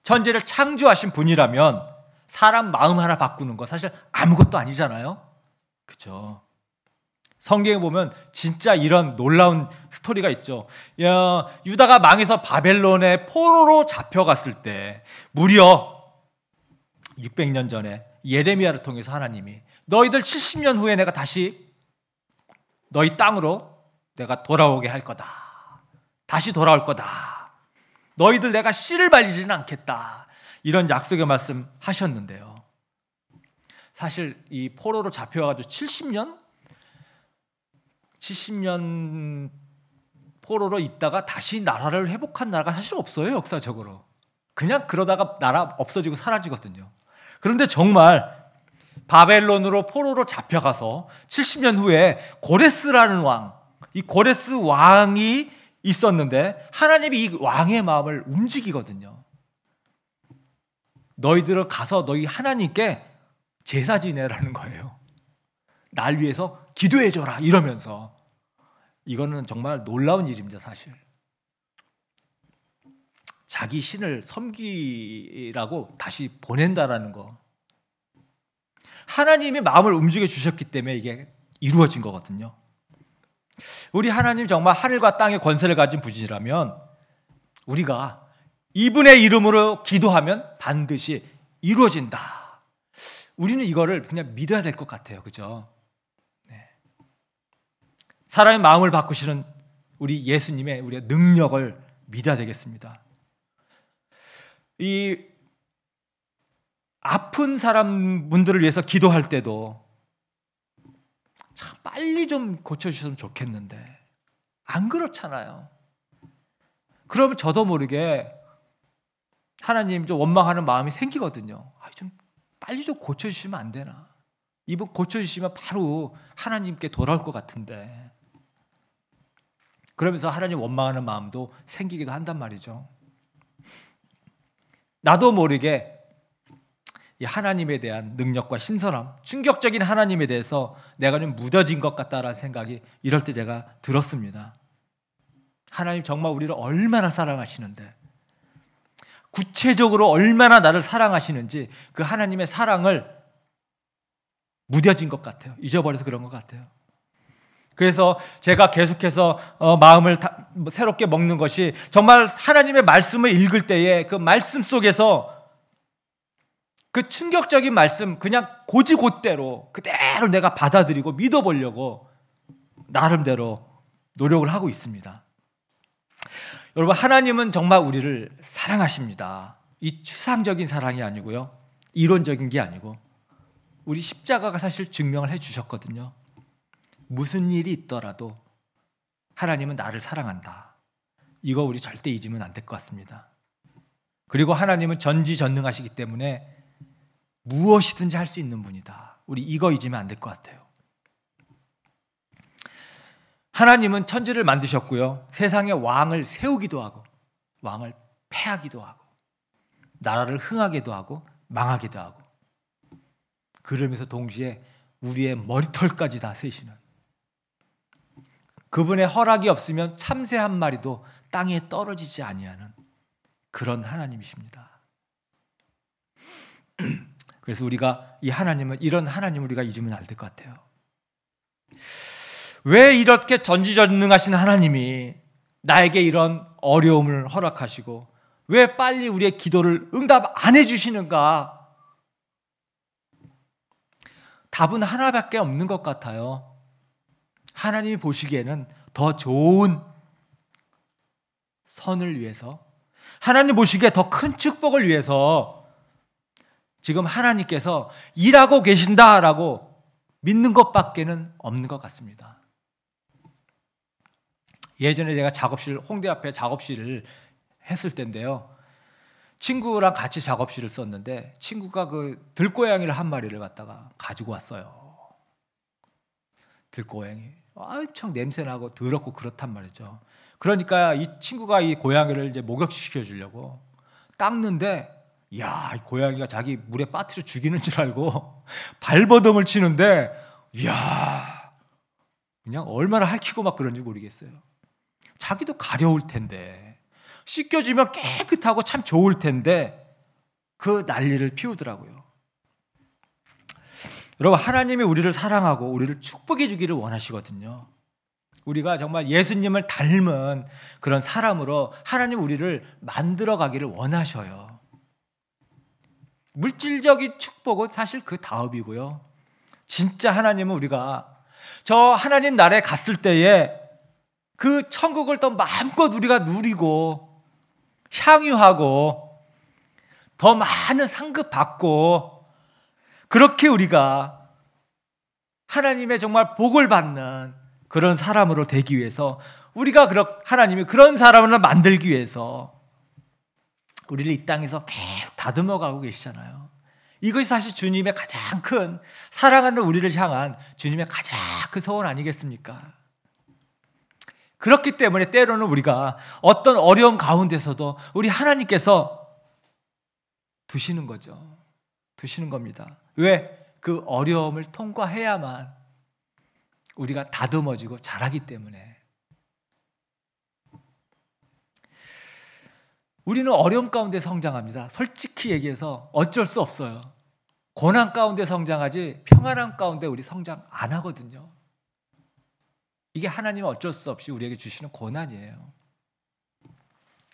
S4: 천지를 창조하신 분이라면 사람 마음 하나 바꾸는 거 사실 아무것도 아니잖아요. 그렇죠? 성경에 보면 진짜 이런 놀라운 스토리가 있죠. 유다가 망해서 바벨론의 포로로 잡혀갔을 때 무려 600년 전에 예레미야를 통해서 하나님이 너희들 70년 후에 내가 다시 너희 땅으로 내가 돌아오게 할 거다. 다시 돌아올 거다. 너희들 내가 씨를 발리지는 않겠다. 이런 약속의 말씀 하셨는데요. 사실 이 포로로 잡혀가지고 70년 포로로 있다가 다시 나라를 회복한 나라가 사실 없어요, 역사적으로. 그냥 그러다가 나라 없어지고 사라지거든요. 그런데 정말 바벨론으로 포로로 잡혀가서 70년 후에 고레스라는 왕, 이 고레스 왕이 있었는데 하나님이 이 왕의 마음을 움직이거든요. 너희들은 가서 너희 하나님께 제사 지내라는 거예요. 날 위해서 기도해줘라 이러면서. 이거는 정말 놀라운 일입니다, 사실. 자기 신을 섬기라고 다시 보낸다라는 거. 하나님이 마음을 움직여 주셨기 때문에 이게 이루어진 거거든요. 우리 하나님 정말 하늘과 땅의 권세를 가진 분이라면 우리가 이분의 이름으로 기도하면 반드시 이루어진다. 우리는 이거를 그냥 믿어야 될 것 같아요. 그죠? 네. 사람의 마음을 바꾸시는 우리 예수님의 우리의 능력을 믿어야 되겠습니다. 이 아픈 사람분들을 위해서 기도할 때도 참 빨리 좀 고쳐주셨으면 좋겠는데 안 그렇잖아요. 그러면 저도 모르게 하나님 좀 원망하는 마음이 생기거든요. 좀 빨리 좀 고쳐주시면 안 되나? 이분 고쳐주시면 바로 하나님께 돌아올 것 같은데. 그러면서 하나님 원망하는 마음도 생기기도 한단 말이죠. 나도 모르게 이 하나님에 대한 능력과 신선함, 충격적인 하나님에 대해서 내가 좀 무뎌진 것 같다라는 생각이 이럴 때 제가 들었습니다. 하나님 정말 우리를 얼마나 사랑하시는데, 구체적으로 얼마나 나를 사랑하시는지 그 하나님의 사랑을 무뎌진 것 같아요. 잊어버려서 그런 것 같아요. 그래서 제가 계속해서 마음을 새롭게 먹는 것이 정말 하나님의 말씀을 읽을 때에 그 말씀 속에서 그 충격적인 말씀 그냥 고지곧대로 그대로 내가 받아들이고 믿어보려고 나름대로 노력을 하고 있습니다. 여러분, 하나님은 정말 우리를 사랑하십니다. 이 추상적인 사랑이 아니고요, 이론적인 게 아니고 우리 십자가가 사실 증명을 해주셨거든요. 무슨 일이 있더라도 하나님은 나를 사랑한다. 이거 우리 절대 잊으면 안 될 것 같습니다. 그리고 하나님은 전지전능하시기 때문에 무엇이든지 할 수 있는 분이다. 우리 이거 잊으면 안 될 것 같아요. 하나님은 천지를 만드셨고요, 세상에 왕을 세우기도 하고 왕을 패하기도 하고 나라를 흥하게도 하고 망하기도 하고, 그러면서 동시에 우리의 머리털까지 다 세시는, 그분의 허락이 없으면 참새 한 마리도 땅에 떨어지지 아니하는 그런 하나님이십니다. 그래서 우리가 이 하나님은, 이런 하나님을 우리가 잊으면 안 될 것 같아요. 왜 이렇게 전지전능하신 하나님이 나에게 이런 어려움을 허락하시고 왜 빨리 우리의 기도를 응답 안 해주시는가? 답은 하나밖에 없는 것 같아요. 하나님이 보시기에는 더 좋은 선을 위해서, 하나님 보시기에 더 큰 축복을 위해서 지금 하나님께서 일하고 계신다라고 믿는 것밖에는 없는 것 같습니다. 예전에 제가 홍대 앞에 작업실을 했을 때인데요, 친구랑 같이 작업실을 썼는데 친구가 그 들고양이를 한 마리를 갖다가 가지고 왔어요. 들고양이 엄청 냄새나고 더럽고 그렇단 말이죠. 그러니까 이 친구가 이 고양이를 이제 목욕시켜 주려고 닦는데, 이 고양이가 자기 물에 빠뜨려 죽이는 줄 알고 발버둥을 치는데, 그냥 얼마나 핥히고 막 그런지 모르겠어요. 자기도 가려울 텐데, 씻겨주면 깨끗하고 참 좋을 텐데 그 난리를 피우더라고요. 여러분, 하나님이 우리를 사랑하고 우리를 축복해 주기를 원하시거든요. 우리가 정말 예수님을 닮은 그런 사람으로 하나님 우리를 만들어 가기를 원하셔요. 물질적인 축복은 사실 그 다음이고요, 진짜 하나님은 우리가 저 하나님 나라에 갔을 때에 그 천국을 더 마음껏 우리가 누리고 향유하고 더 많은 상급 받고, 그렇게 우리가 하나님의 정말 복을 받는 그런 사람으로 되기 위해서, 우리가 하나님이 그런 사람을 만들기 위해서 우리를 이 땅에서 계속 다듬어 가고 계시잖아요. 이것이 사실 주님의 가장 큰, 사랑하는 우리를 향한 주님의 가장 큰 소원 아니겠습니까? 그렇기 때문에 때로는 우리가 어떤 어려움 가운데서도 우리 하나님께서 두시는 거죠. 두시는 겁니다. 왜? 그 어려움을 통과해야만 우리가 다듬어지고 자라기 때문에. 우리는 어려움 가운데 성장합니다. 솔직히 얘기해서 어쩔 수 없어요. 고난 가운데 성장하지 평안함 가운데 우리 성장 안 하거든요. 이게 하나님은 어쩔 수 없이 우리에게 주시는 고난이에요.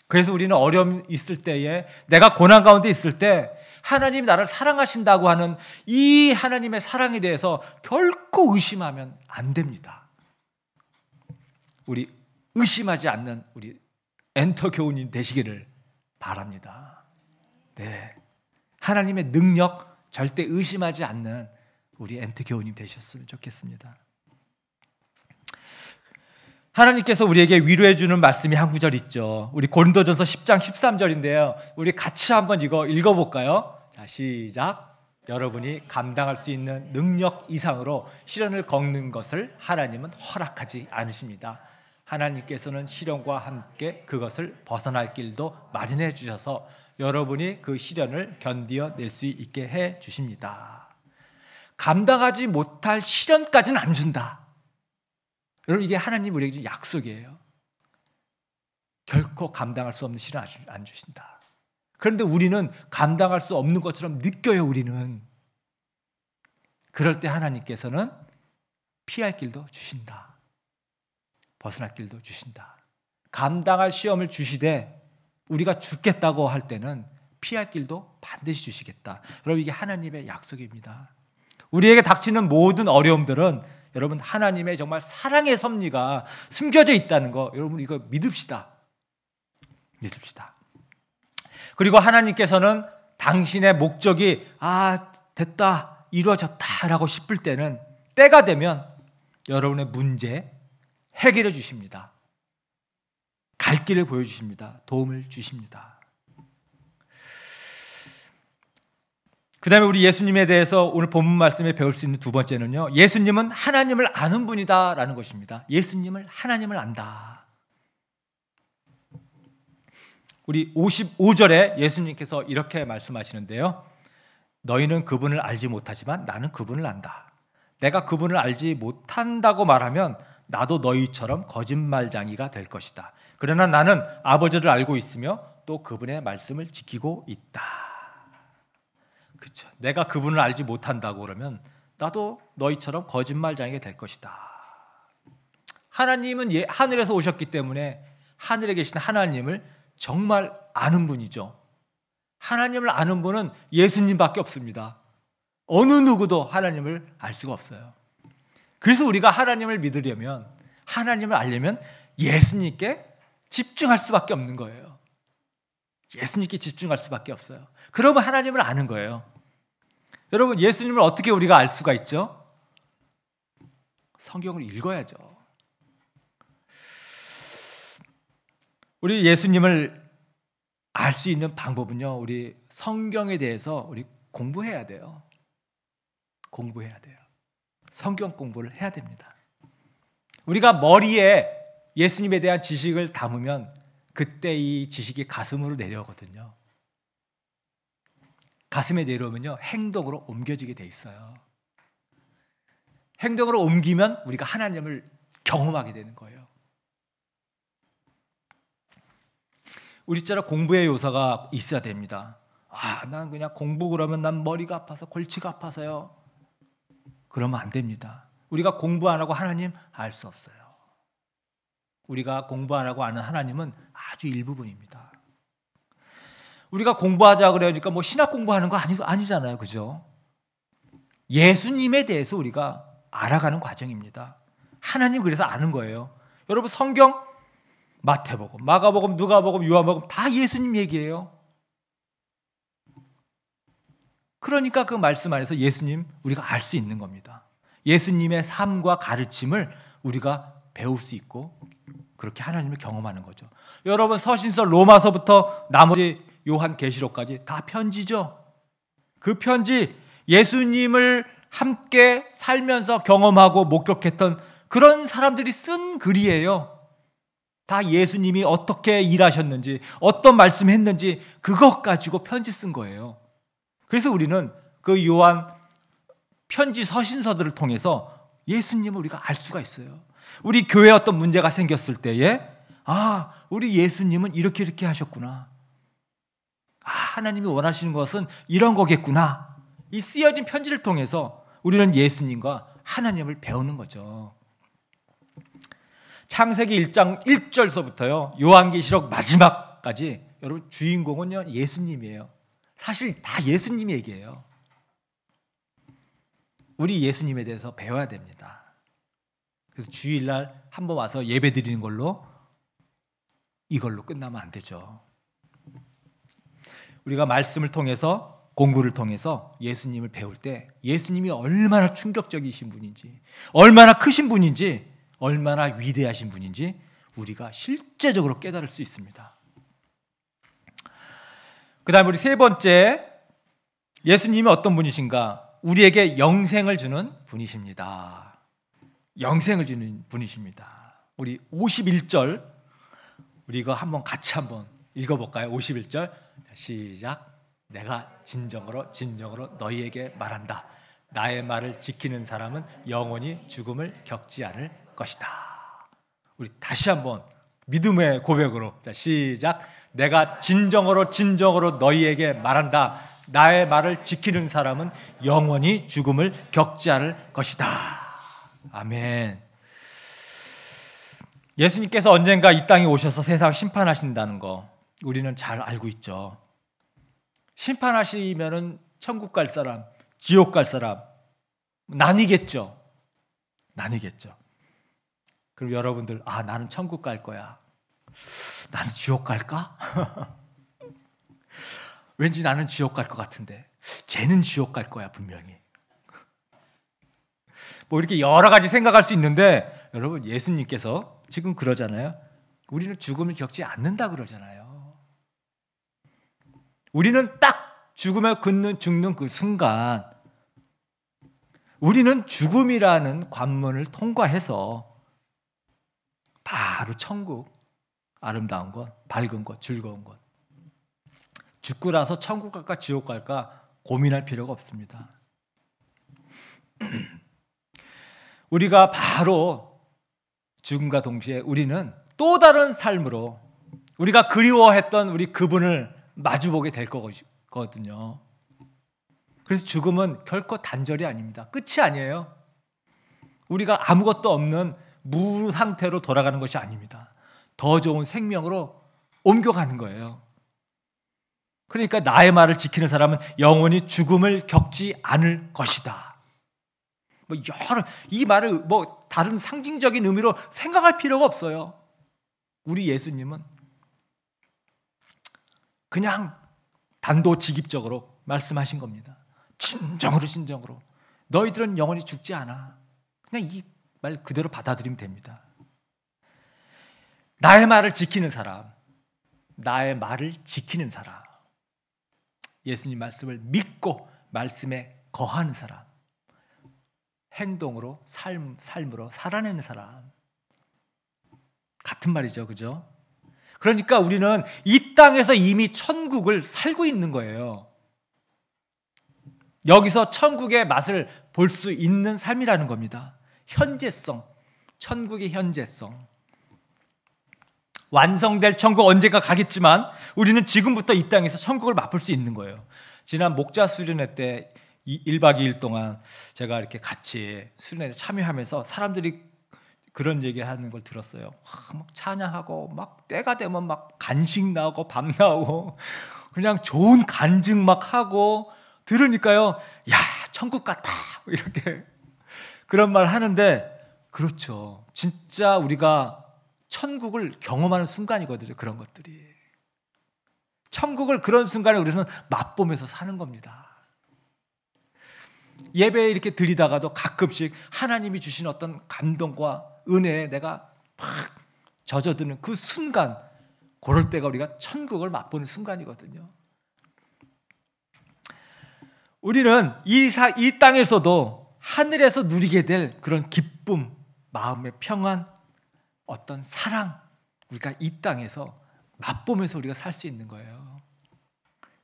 S4: 그래서 우리는 어려움이 있을 때에, 내가 고난 가운데 있을 때 하나님이 나를 사랑하신다고 하는 이 하나님의 사랑에 대해서 결코 의심하면 안 됩니다. 우리 의심하지 않는 우리 엔터 교우님 되시기를 바랍니다. 네, 하나님의 능력 절대 의심하지 않는 우리 엔터 교우님 되셨으면 좋겠습니다. 하나님께서 우리에게 위로해 주는 말씀이 한 구절 있죠. 우리 고린도전서 10장 13절인데요. 우리 같이 한번 이거 읽어볼까요? 자, 시작. 여러분이 감당할 수 있는 능력 이상으로 시련을 겪는 것을 하나님은 허락하지 않으십니다. 하나님께서는 시련과 함께 그것을 벗어날 길도 마련해 주셔서 여러분이 그 시련을 견디어낼 수 있게 해 주십니다. 감당하지 못할 시련까지는 안 준다. 여러분, 이게 하나님 우리에게 준 약속이에요. 결코 감당할 수 없는 시련 안 주신다. 그런데 우리는 감당할 수 없는 것처럼 느껴요. 우리는. 그럴 때 하나님께서는 피할 길도 주신다. 벗어날 길도 주신다. 감당할 시험을 주시되 우리가 죽겠다고 할 때는 피할 길도 반드시 주시겠다. 여러분, 이게 하나님의 약속입니다. 우리에게 닥치는 모든 어려움들은 여러분, 하나님의 정말 사랑의 섭리가 숨겨져 있다는 거, 여러분 이거 믿읍시다. 믿읍시다. 그리고 하나님께서는 당신의 목적이 됐다, 이루어졌다라고 싶을 때는, 때가 되면 여러분의 문제 해결해 주십니다. 갈 길을 보여주십니다. 도움을 주십니다. 그 다음에 우리 예수님에 대해서 오늘 본문 말씀에 배울 수 있는 두 번째는요, 예수님은 하나님을 아는 분이다라는 것입니다. 예수님을, 하나님을 안다. 우리 55절에 예수님께서 이렇게 말씀하시는데요, 너희는 그분을 알지 못하지만 나는 그분을 안다. 내가 그분을 알지 못한다고 말하면 나도 너희처럼 거짓말쟁이가 될 것이다. 그러나 나는 아버지를 알고 있으며 또 그분의 말씀을 지키고 있다. 그렇죠. 내가 그분을 알지 못한다고 그러면 나도 너희처럼 거짓말쟁이가 될 것이다. 하나님은 하늘에서 오셨기 때문에 하늘에 계신 하나님을 정말 아는 분이죠. 하나님을 아는 분은 예수님밖에 없습니다. 어느 누구도 하나님을 알 수가 없어요. 그래서 우리가 하나님을 믿으려면, 하나님을 알려면 예수님께 집중할 수밖에 없는 거예요. 예수님께 집중할 수밖에 없어요. 그러면 하나님을 아는 거예요. 여러분, 예수님을 어떻게 우리가 알 수가 있죠? 성경을 읽어야죠. 우리 예수님을 알 수 있는 방법은요, 우리 성경에 대해서 우리 공부해야 돼요. 공부해야 돼요. 성경 공부를 해야 됩니다. 우리가 머리에 예수님에 대한 지식을 담으면 그때 이 지식이 가슴으로 내려오거든요. 가슴에 내려오면요, 행동으로 옮겨지게 돼 있어요. 행동으로 옮기면 우리가 하나님을 경험하게 되는 거예요. 우리처럼 공부의 요소가 있어야 됩니다. 난 그냥 공부 그러면 난 머리가 아파서, 골치가 아파서요. 그러면 안 됩니다. 우리가 공부 안 하고 하나님 알 수 없어요. 우리가 공부 안 하고 아는 하나님은 아주 일부분입니다. 우리가 공부하자 그러니까 뭐 신학 공부하는 거 아니잖아요. 그죠? 예수님에 대해서 우리가 알아가는 과정입니다. 하나님 그래서 아는 거예요. 여러분, 성경 마태복음, 마가복음, 누가복음, 요한복음 다 예수님 얘기예요. 그러니까 그 말씀 안에서 예수님 우리가 알 수 있는 겁니다. 예수님의 삶과 가르침을 우리가 배울 수 있고 그렇게 하나님을 경험하는 거죠. 여러분, 서신서 로마서부터 나머지 요한계시록까지 다 편지죠. 그 편지, 예수님을 함께 살면서 경험하고 목격했던 그런 사람들이 쓴 글이에요. 다 예수님이 어떻게 일하셨는지, 어떤 말씀했는지 그것 가지고 편지 쓴 거예요. 그래서 우리는 그 요한 편지 서신서들을 통해서 예수님을 우리가 알 수가 있어요. 우리 교회에 어떤 문제가 생겼을 때에 우리 예수님은 이렇게 하셨구나. 하나님이 원하시는 것은 이런 거겠구나. 이 쓰여진 편지를 통해서 우리는 예수님과 하나님을 배우는 거죠. 창세기 1장 1절서부터요 요한계시록 마지막까지 여러분 주인공은요 예수님이에요. 사실 다 예수님 얘기예요. 우리 예수님에 대해서 배워야 됩니다. 그래서 주일날 한번 와서 예배 드리는 걸로 이걸로 끝나면 안 되죠. 우리가 말씀을 통해서 공부를 통해서 예수님을 배울 때 예수님이 얼마나 충격적이신 분인지, 얼마나 크신 분인지, 얼마나 위대하신 분인지 우리가 실제적으로 깨달을 수 있습니다. 그 다음에 우리 세 번째, 예수님이 어떤 분이신가? 우리에게 영생을 주는 분이십니다. 영생을 주는 분이십니다. 우리 51절 우리 이거 같이 한번 읽어볼까요? 51절 시작. 내가 진정으로 너희에게 말한다. 나의 말을 지키는 사람은 영원히 죽음을 겪지 않을 것이다. 우리 다시 한번 믿음의 고백으로 자 시작. 내가 진정으로 너희에게 말한다. 나의 말을 지키는 사람은 영원히 죽음을 겪지 않을 것이다. 아멘. 예수님께서 언젠가 이 땅에 오셔서 세상 심판하신다는 거 우리는 잘 알고 있죠. 심판하시면은 천국 갈 사람, 지옥 갈 사람 나뉘겠죠. 그럼 여러분들 나는 천국 갈 거야. 나는 지옥 갈까? 왠지 나는 지옥 갈 것 같은데 쟤는 지옥 갈 거야 분명히. 뭐 이렇게 여러 가지 생각할 수 있는데 여러분 예수님께서 지금 그러잖아요. 우리는 죽음을 겪지 않는다 그러잖아요. 우리는 딱 죽음에 죽는 그 순간 우리는 죽음이라는 관문을 통과해서 바로 천국, 아름다운 것, 밝은 것, 즐거운 것. 죽고 나서 천국 갈까 지옥 갈까 고민할 필요가 없습니다. 우리가 바로 죽음과 동시에 우리는 또 다른 삶으로 우리가 그리워했던 우리 그분을 마주보게 될 거거든요. 그래서 죽음은 결코 단절이 아닙니다. 끝이 아니에요. 우리가 아무것도 없는 무 상태로 돌아가는 것이 아닙니다. 더 좋은 생명으로 옮겨가는 거예요. 그러니까 나의 말을 지키는 사람은 영원히 죽음을 겪지 않을 것이다. 이 말을 다른 상징적인 의미로 생각할 필요가 없어요. 우리 예수님은 그냥 단도직입적으로 말씀하신 겁니다. 진정으로 너희들은 영원히 죽지 않아. 그냥 이 말 그대로 받아들이면 됩니다. 나의 말을 지키는 사람, 예수님 말씀을 믿고 말씀에 거하는 사람, 행동으로 삶으로 살아내는 사람 같은 말이죠. 그죠? 그러니까 우리는 이 땅에서 이미 천국을 살고 있는 거예요. 여기서 천국의 맛을 볼 수 있는 삶이라는 겁니다. 현재성, 천국의 현재성. 완성될 천국 언젠가 가겠지만 우리는 지금부터 이 땅에서 천국을 맛볼 수 있는 거예요. 지난 목자 수련회 때 1박 2일 동안 제가 이렇게 같이 수련회에 참여하면서 사람들이 그런 얘기하는 걸 들었어요. 막 찬양하고 막 때가 되면 막 간식 나오고 밥 나오고 그냥 좋은 간증 막 하고 들으니까요. 야, 천국 같다. 이렇게 그런 말 하는데 그렇죠. 진짜 우리가 천국을 경험하는 순간이거든요. 그런 것들이. 천국을 그런 순간에 우리는 맛보면서 사는 겁니다. 예배에 이렇게 드리다가도 가끔씩 하나님이 주신 어떤 감동과 은혜에 내가 막 젖어드는 그 순간, 그럴 때가 우리가 천국을 맛보는 순간이거든요. 우리는 이 땅에서도 하늘에서 누리게 될 그런 기쁨, 마음의 평안, 어떤 사랑, 우리가 이 땅에서 맛보면서 우리가 살 수 있는 거예요.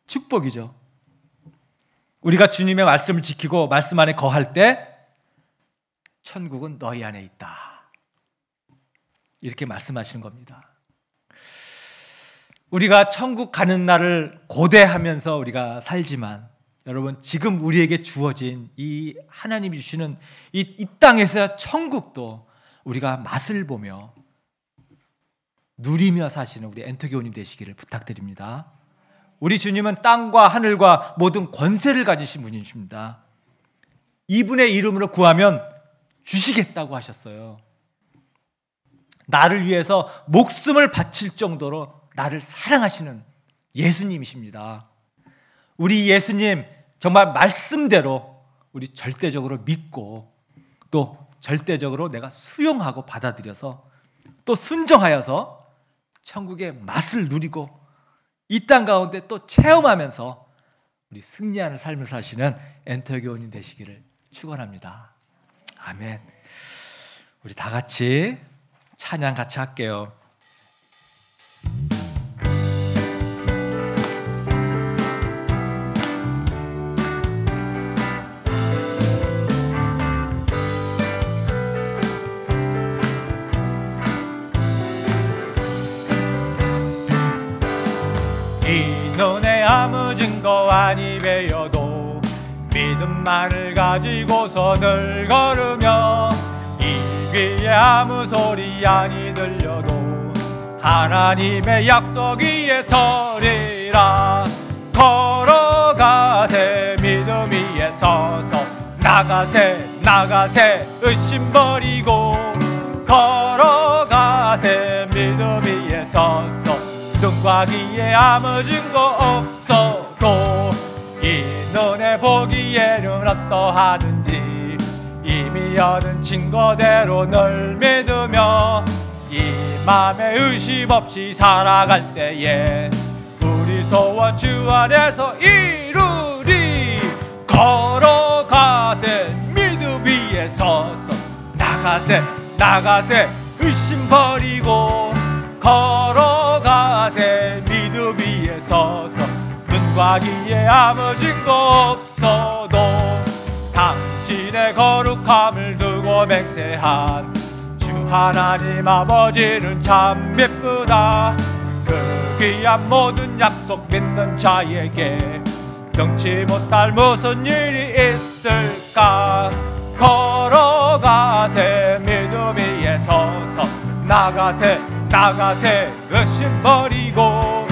S4: 축복이죠. 우리가 주님의 말씀을 지키고 말씀 안에 거할 때 천국은 너희 안에 있다. 이렇게 말씀하시는 겁니다. 우리가 천국 가는 날을 고대하면서 우리가 살지만 여러분, 지금 우리에게 주어진 이 하나님이 주시는 이 땅에서의 천국도 우리가 맛을 보며 누리며 사시는 우리 엔터교우님 되시기를 부탁드립니다. 우리 주님은 땅과 하늘과 모든 권세를 가지신 분이십니다. 이분의 이름으로 구하면 주시겠다고 하셨어요. 나를 위해서 목숨을 바칠 정도로 나를 사랑하시는 예수님이십니다. 우리 예수님 정말 말씀대로 우리 절대적으로 믿고 또 절대적으로 내가 수용하고 받아들여서 또 순종하여서 천국의 맛을 누리고 이 땅 가운데 또 체험하면서 우리 승리하는 삶을 사시는 엔터교원님 되시기를 축원합니다. 아멘. 우리 다 같이 찬양 같이 할게요.
S2: 이 눈에 아무 증거 아니 배여도 믿음만을 가지고서 늘 걸으며 이 귀에 아무 소리 아니 들려도 하나님의 약속 위에 서리라. 걸어가세 믿음 위에 서서 나가세 나가세 의심 버리고 걸어가세 믿음 위에 서서 눈과 귀에 아무 증거 없어도 이 눈에 보기에는 어떠하든지 이미 얻은 증거대로 늘 믿으며 이 맘에 의심 없이 살아갈 때에 우리 소원 주 안에서 이루리. 걸어가세 믿음 위에 서서 나가세 나가세 의심 버리고 걸어가세 믿음 위에 서서 눈과 귀에 아무 증거 없어도 당신의 거룩함을 두고 맹세한 주 하나님 아버지는 참 예쁘다. 그 귀한 모든 약속 믿는 자에게 능치 못할 무슨 일이 있을까. 걸어가세 믿음 위에 서서 나가세 나가세 의심 버리고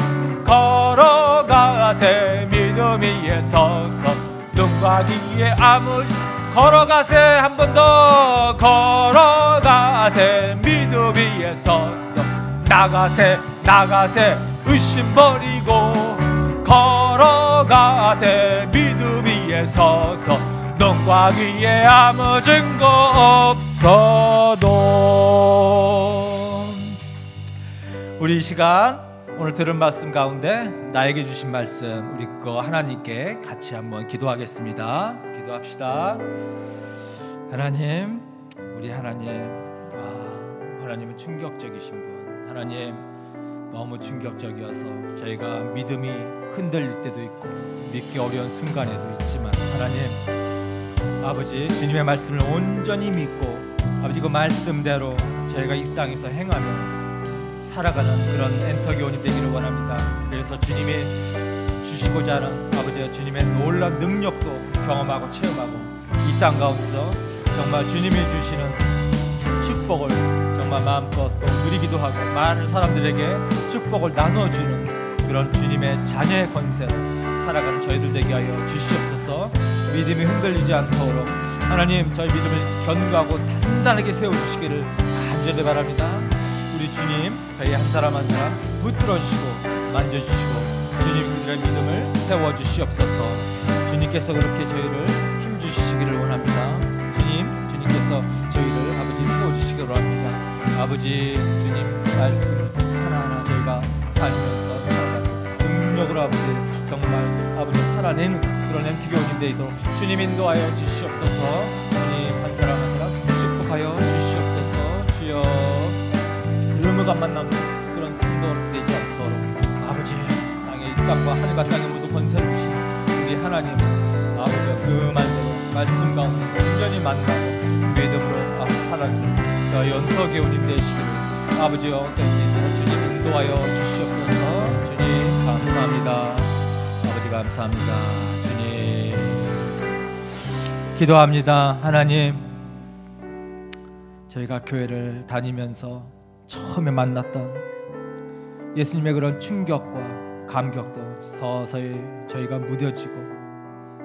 S2: 걸어가세 믿음 위에 서서 눈과 귀에 아무 걸어가세 한 번 더 걸어가세 믿음 위에 서서 나가세 나가세 의심 버리고 걸어가세 믿음 위에 서서 눈과 귀에 아무 증거 없어도. 우리 이 시간 오늘 들은 말씀 가운데 나에게 주신 말씀 우리 그거 하나님께 같이 한번 기도하겠습니다. 기도합시다. 하나님, 우리 하나님, 하나님은 충격적이신 분. 하나님 너무 충격적이어서 저희가 믿음이 흔들릴 때도 있고 믿기 어려운 순간에도 있지만 하나님 아버지 주님의 말씀을 온전히 믿고 아버지 그 말씀대로 저희가 이 땅에서 행하며 살아가는 그런 엔터교원이 되기를 원합니다. 그래서 주님이 주시고자 하는 아버지와 주님의 놀라운 능력도 경험하고 체험하고 이 땅 가운데서 정말 주님이 주시는 축복을 정말 마음껏 또 누리기도 하고 많은 사람들에게 축복을 나눠주는 그런 주님의 자녀의 권세로 살아가는 저희들 되게 하여 주시옵소서. 믿음이 흔들리지 않도록 하나님 저희 믿음을 견고하고 단단하게 세워주시기를 간절히 바랍니다. 우리 주님 저희 한 사람 한 사람 붙들어 주시고 만져주시고 주님 그들의 믿음을 세워주시옵소서. 주님께서 그렇게 저희를 힘주시기를 원합니다. 주님께서 저희를 아버지 세워주시기를 원합니다. 아버지 주님 말씀을 하나하나 저희가 살면서 살아가는 능력으로 아버지 정말 아버지 살아내는 그런 엔터교원이 되도록 주님 인도하여 주시옵소서. 주님 한 사람 한 사람 축복하여 주시옵소서. 주여 의무감만 남는 그런 성도 되지 않도록 아버지 땅의 이 땅과 하늘과 땅의 모두 권세를 주신 우리 하나님 아버지 그 말씀 가운데서 온전히 만나고 믿음으로 아버지 살아가는 저 연서교우님 되시기를 아버지여 주님 인도하여 주시옵소서. 주님 감사합니다. 아버지 감사합니다. 주님 기도합니다. 하나님 저희가 교회를 다니면서 처음에 만났던 예수님의 그런 충격과 감격도 서서히 저희가 무뎌지고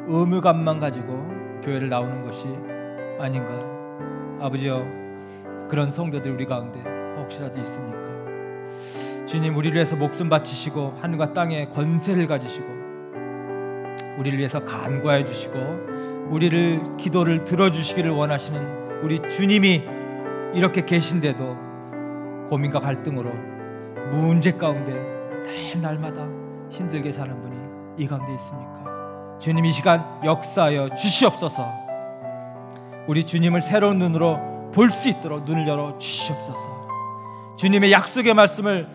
S2: 의무감만 가지고 교회를 나오는 것이 아닌가. 아버지여 그런 성도들 우리 가운데
S4: 혹시라도 있습니까? 주님, 우리를 위해서 목숨 바치시고 하늘과 땅에 권세를 가지시고 우리를 위해서 간구하여 주시고 우리를 기도를 들어주시기를 원하시는 우리 주님이 이렇게 계신데도 고민과 갈등으로 문제 가운데 날마다 힘들게 사는 분이 이 가운데 있습니까? 주님, 이 시간 역사하여 주시옵소서. 우리 주님을 새로운 눈으로 볼 수 있도록 눈을 열어 주시옵소서. 주님의 약속의 말씀을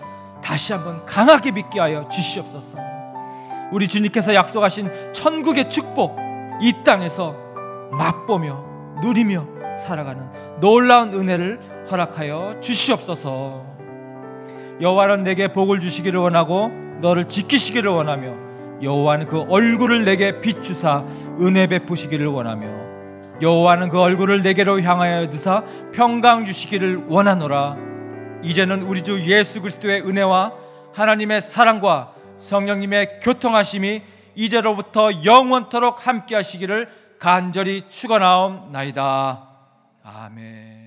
S4: 다시 한번 강하게 믿게 하여 주시옵소서. 우리 주님께서 약속하신 천국의 축복, 이 땅에서 맛보며 누리며 살아가는 놀라운 은혜를 허락하여 주시옵소서. 여호와는 내게 복을 주시기를 원하고 너를 지키시기를 원하며 여호와는 그 얼굴을 내게 비추사 은혜 베푸시기를 원하며 여호와는 그 얼굴을 내게로 향하여 드사 평강 주시기를 원하노라. 이제는 우리 주 예수 그리스도의 은혜와 하나님의 사랑과 성령님의 교통하심이 이제로부터 영원토록 함께 하시기를 간절히 축원하옵나이다. 아멘.